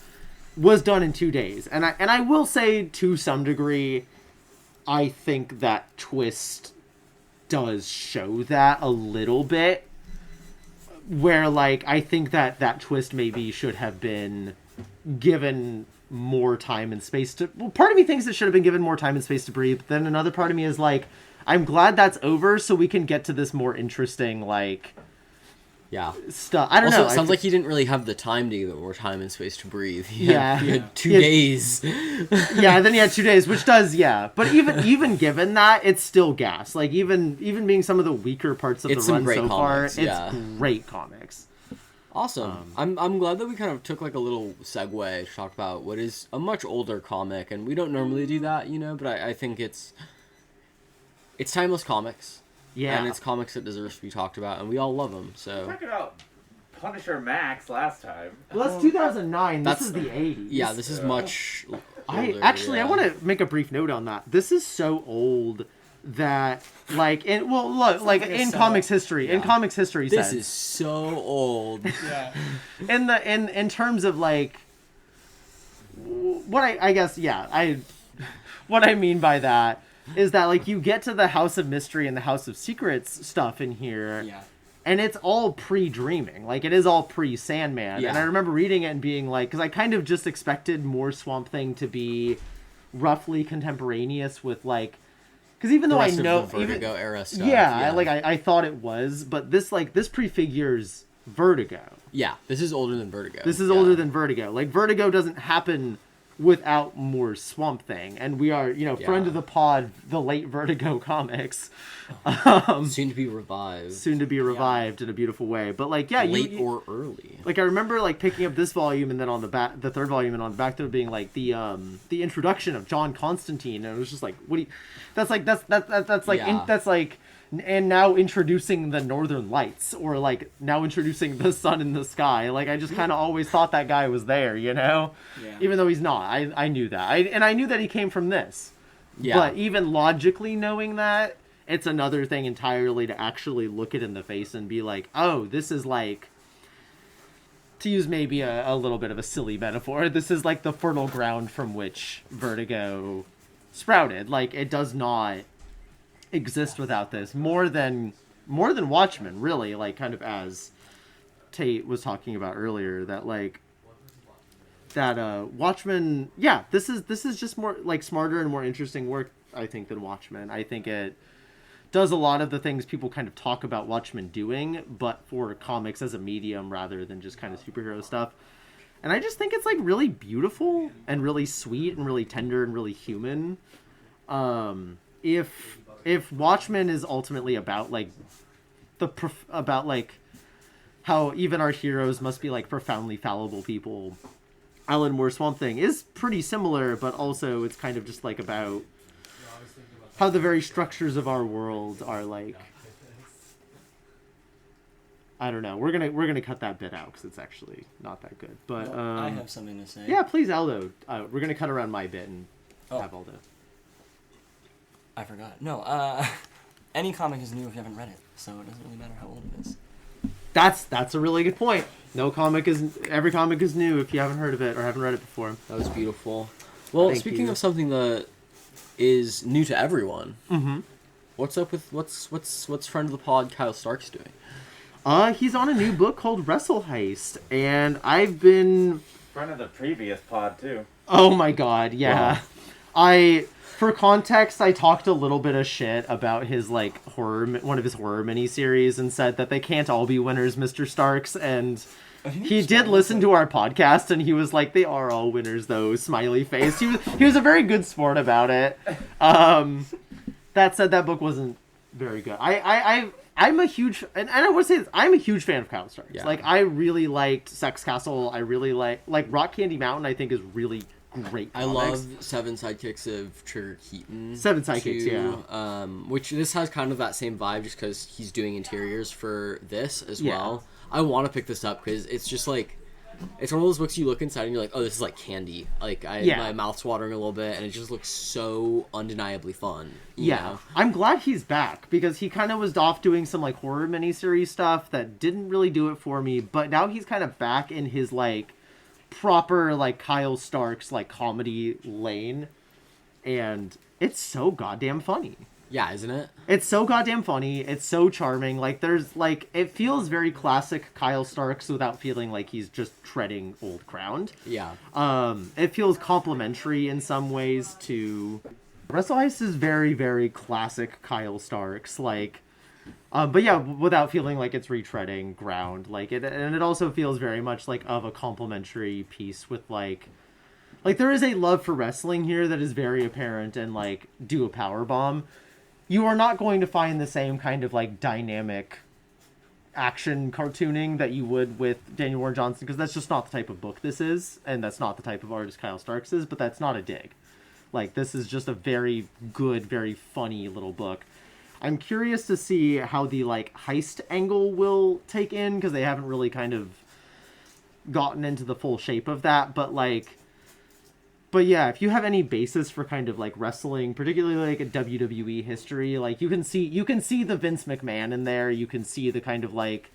was done in 2 days, and I will say to some degree, I think that twist does show that a little bit, where like I think that twist maybe should have been given more time and space to. Well, part of me thinks it should have been given more time and space to breathe. But then another part of me is like, I'm glad that's over, so we can get to this more interesting like stuff. I don't know. It sounds like he didn't really have the time to give it more time and space to breathe. He had 2 days. And then he had 2 days, which does, but even given that, it's still gas. Like even being some of the weaker parts of the run so far, it's great comics. Awesome. I'm glad that we kind of took like a little segue to talk about what is a much older comic, and we don't normally do that, but I think it's timeless comics. And it's comics that deserves to be talked about, and we all love them, so... We talked about Punisher Max last time. Well, that's 2009. This is the 80s. Yeah, this is much older. I want to make a brief note on that. This is so old that, like, in comics history, this is so old. In terms of, like what I guess, yeah, what I mean by that is that, like, you get to the House of Mystery and the House of Secrets stuff in here, Yeah. and it's all pre-Dreaming. Like, it is all pre-Sandman. Yeah. And I remember reading it and being like, because I kind of just expected more Swamp Thing to be roughly contemporaneous with, like, because even though I know... the Vertigo era stuff. Yeah, I thought it was, but this prefigures Vertigo. Yeah, this is older than Vertigo. This is older than Vertigo. Like, Vertigo doesn't happen without more Swamp Thing. And we are, friend of the pod, the late Vertigo comics. Soon to be revived. Soon to be revived in a beautiful way. But, like, yeah, late or early. Like, I remember, like, picking up this volume and then on the back, the third volume, and on the back there being, like, the introduction of John Constantine. And it was just like, what do you... That's like... And now introducing the Northern Lights, or like now introducing the sun in the sky. Like, I just kind of always thought that guy was there, Yeah. even though he's not. I knew that. I knew that he came from this. Yeah. But even logically knowing that, it's another thing entirely to actually look it in the face and be like, oh, this is like, to use maybe a little bit of a silly metaphor, this is like the fertile ground from which Vertigo sprouted. Like, it does not exist without this, more than Watchmen, really. Like, kind of as Tate was talking about earlier, that like that Watchmen, yeah, this is just more like smarter and more interesting work, I think, than Watchmen. I think it does a lot of the things people kind of talk about Watchmen doing, but for comics as a medium rather than just kind of superhero stuff. And I just think it's like really beautiful and really sweet and really tender and really human. If Watchmen is ultimately about like about like how even our heroes must be like profoundly fallible people, Alan Moore's Swamp Thing is pretty similar, but also it's kind of just like about how the very structures of our world are like, I don't know. We're gonna cut that bit out because it's actually not that good. But Well, I have something to say. yeah, please, Aldo. We're gonna cut around my bit and have Aldo. I forgot. No, any comic is new if you haven't read it, so it doesn't really matter how old it is. That's a really good point. Every comic is new if you haven't heard of it or haven't read it before. That was beautiful. Well, Thank speaking you. of something that is new to everyone, Mm-hmm. what's up with what's friend of the pod Kyle Stark's doing? He's on a new book called Wrestle Heist, and I've been... Front of the previous pod too. Oh my god, yeah. Wow. For context, I talked a little bit of shit about his, like, one of his horror miniseries and said that they can't all be winners, Mr. Starks, and he did listen to our podcast, and he was like, they are all winners, though, smiley face. He was a very good sport about it. That said, that book wasn't very good. I'm a huge, and I would say this, I'm a huge fan of Kyle Starks. Yeah. Like, I really liked Sex Castle. I really like Rock Candy Mountain, I think, is really great I comics. love Seven Sidekicks of Trigger Keaton. Seven Sidekicks, too, yeah. Which this has kind of that same vibe just because he's doing interiors for this as Yeah. well. I want to pick this up because it's just like, it's one of those books you look inside and you're like, oh, this is like candy. Like, my mouth's watering a little bit and it just looks so undeniably fun. You know? I'm glad he's back because he kind of was off doing some like horror miniseries stuff that didn't really do it for me, but now he's kind of back in his like proper like Kyle Starks like comedy lane, and it's so goddamn funny. Yeah, isn't it? It's so goddamn funny. It's so charming. Like, there's like, it feels very classic Kyle Starks without feeling like he's just treading old ground. Yeah. It feels complimentary in some ways to Wrestle Heist is very, very classic Kyle Starks. Like, but yeah, without feeling like it's retreading ground. Like and it also feels very much like of a complimentary piece with like there is a love for wrestling here that is very apparent, and like do a power bomb. You are not going to find the same kind of like dynamic action cartooning that you would with Daniel Warren Johnson, because that's just not the type of book this is, and that's not the type of artist Kyle Starks is, but that's not a dig. Like, this is just a very good, very funny little book. I'm curious to see how the like heist angle will take in, because they haven't really kind of gotten into the full shape of that, but yeah, if you have any basis for kind of like wrestling, particularly like a WWE history, like you can see the Vince McMahon in there. You can see the kind of like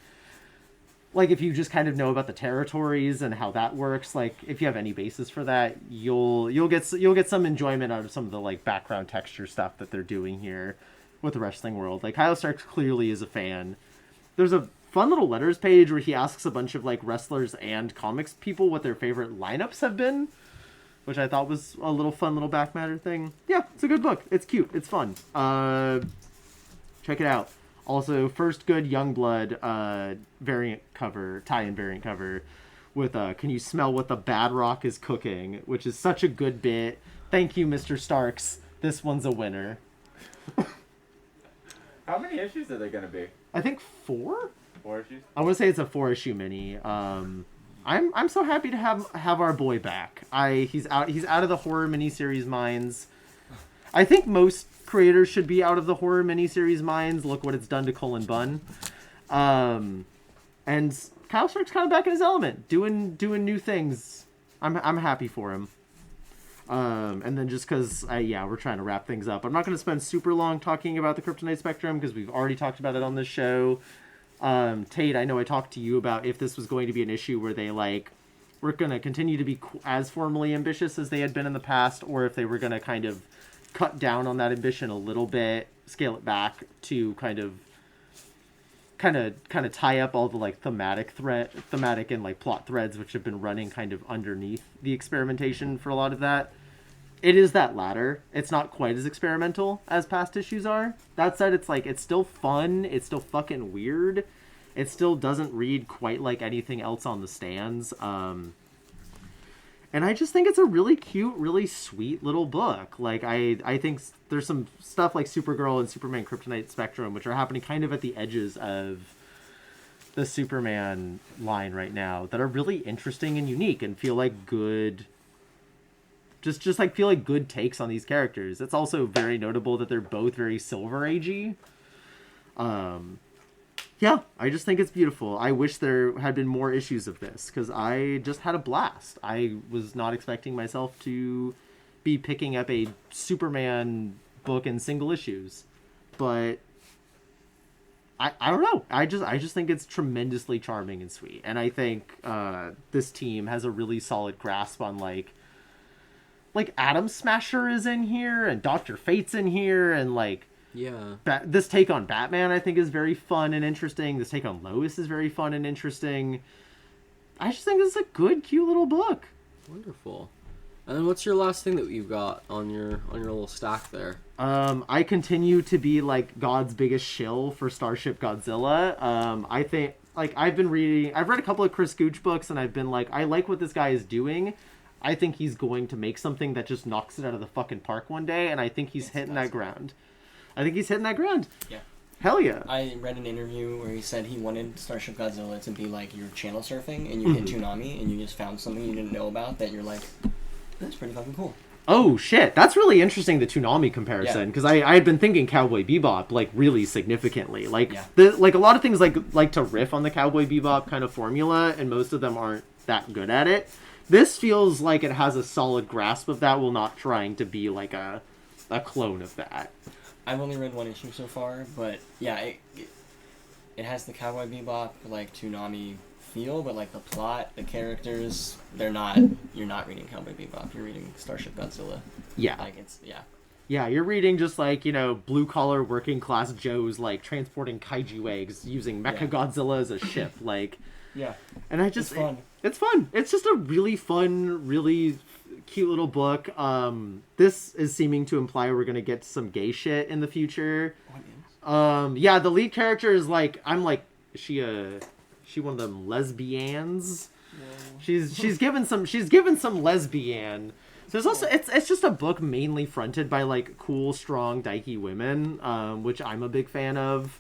like, if you just kind of know about the territories and how that works, like, if you have any basis for that, you'll get some enjoyment out of some of the, like, background texture stuff that they're doing here with the wrestling world. Like, Kyle Starks clearly is a fan. There's a fun little letters page where he asks a bunch of, like, wrestlers and comics people what their favorite lineups have been, which I thought was a little fun little back matter thing. Yeah, it's a good book. It's cute. It's fun. Check it out. Also, First Good Youngblood variant cover, tie-in variant cover with Can You Smell What the Bad Rock is Cooking, which is such a good bit. Thank you, Mr. Starks. This one's a winner. How many issues are there going to be? I think 4? 4 issues? I want to say it's a 4-issue mini. I'm so happy to have our boy back. He's out of the horror miniseries minds. I think most creators should be out of the horror miniseries minds. Look what it's done to Cullen Bunn. And Kyle Stark's kind of back in his element, doing new things. I'm happy for him. And then just because we're trying to wrap things up, I'm not going to spend super long talking about the Kryptonite Spectrum because we've already talked about it on this show. Tate, I know I talked to you about if this was going to be an issue where they were going to continue to be as formally ambitious as they had been in the past, or if they were going to kind of cut down on that ambition a little bit, scale it back to kind of tie up all the like thematic and like plot threads which have been running kind of underneath the experimentation for a lot of that. It is that latter. It's not quite as experimental as past issues are. That said, it's still fun. It's still fucking weird. It still doesn't read quite like anything else on the stands. And I just think it's a really cute, really sweet little book. Like, I think there's some stuff like Supergirl and Superman Kryptonite Spectrum, which are happening kind of at the edges of the Superman line right now, that are really interesting and unique and feel like good... Just feel like good takes on these characters. It's also very notable that they're both very Silver Age-y. Yeah, I just think it's beautiful. I wish there had been more issues of this, because I just had a blast. I was not expecting myself to be picking up a Superman book in single issues. But I don't know. I just think it's tremendously charming and sweet. And I think this team has a really solid grasp on like Atom Smasher is in here, and Dr. Fate's in here, and like... Yeah. This take on Batman, I think, is very fun and interesting. This take on Lois is very fun and interesting. I just think this is a good, cute little book. Wonderful. And then what's your last thing that you've got on your little stack there? I continue to be like God's biggest shill for Starship Godzilla. I think I've read a couple of Chris Gooch books, and I've been like, I like what this guy is doing. I think he's going to make something that just knocks it out of the fucking park one day, and I think he's hitting that ground. Yeah. Hell yeah. I read an interview where he said he wanted Starship Godzilla to be like you're channel surfing and you hit Toonami and you just found something you didn't know about that you're like, that's pretty fucking cool. Oh shit, that's really interesting, the Toonami comparison, because I had been thinking Cowboy Bebop like really significantly. Like a lot of things like to riff on the Cowboy Bebop kind of formula, and most of them aren't that good at it. This feels like it has a solid grasp of that while not trying to be like a clone of that. I've only read one issue so far, but yeah, it has the Cowboy Bebop, like, Toonami feel, but, like, the plot, the characters, you're not reading Cowboy Bebop, you're reading Starship Godzilla. Yeah. Like, Yeah, you're reading just, like, blue-collar working-class Joes, like, transporting kaiju eggs using Mechagodzilla as a ship, like... Yeah. And I just... It's fun. It's fun. It's just a really fun, really... cute little book. This is seeming to imply we're gonna get some gay shit in the future. Yeah, the lead character is like, I'm like, is she one of them lesbians? Yeah. She's given some lesbian. There's also it's just a book mainly fronted by like cool, strong, dykey women, which I'm a big fan of.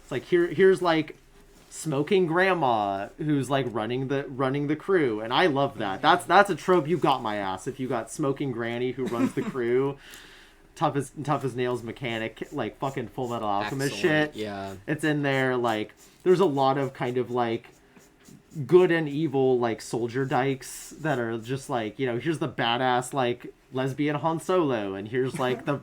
It's like here's like smoking grandma who's like running the crew, and I love that. That's a trope you got my ass if you got smoking granny who runs the crew. tough as nails mechanic, like fucking Full Metal Alchemist shit. Yeah, it's in there. Like there's a lot of kind of like good and evil like soldier dykes that are just like, here's the badass like lesbian Han Solo, and here's like the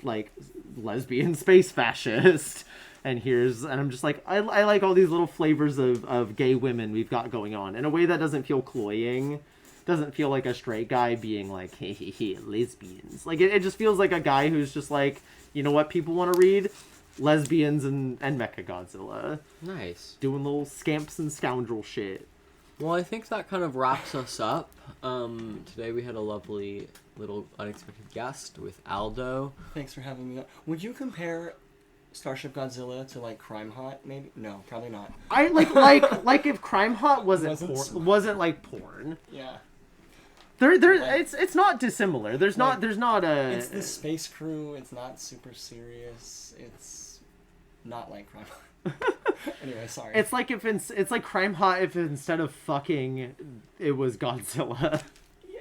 like lesbian space fascist. and I'm just like, I like all these little flavors of gay women we've got going on in a way that doesn't feel cloying, doesn't feel like a straight guy being like, hey, lesbians. Like, it just feels like a guy who's just like, you know what people want to read? Lesbians and Mechagodzilla. Nice. Doing little scamps and scoundrel shit. Well, I think that kind of wraps us up. Today we had a lovely little unexpected guest with Aldo. Thanks for having me on. Would you compare Starship Godzilla to like Crime Hot? Maybe no, probably not. I like if Crime Hot wasn't like porn. Yeah. It's not dissimilar. There's not a. It's the space crew. It's not super serious. It's not like Crime Hot. Anyway, sorry. It's like it's like Crime Hot if instead of fucking it was Godzilla. Yeah.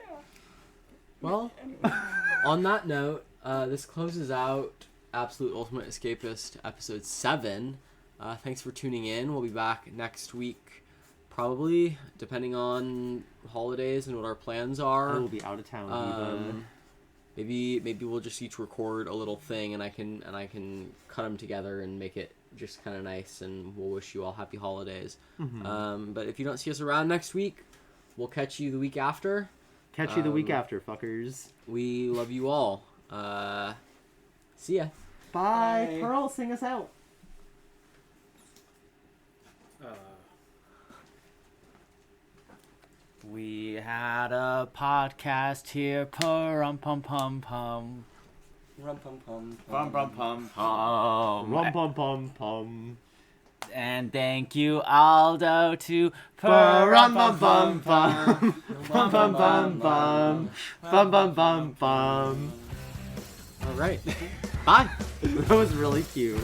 Well, on that note, this closes out Absolute Ultimate Escapist episode 7. Thanks for tuning in. We'll be back next week, probably, depending on holidays and what our plans are. I will be out of town. Maybe we'll just each record a little thing, and I can cut them together and make it just kind of nice, and we'll wish you all happy holidays. Mm-hmm. But if you don't see us around next week, we'll catch you the week after. Catch you the week after, fuckers. We love you all. See ya. Bye. Pearl, sing us out. We had a podcast here, pum pum pum pum. Rum pum pum Pum pum pum Rum pum pum pum. And thank you, Aldo, to Rum bum bum bum. Bum bum bum bum. Bum bum bum bum. All right. Bye. That was really cute.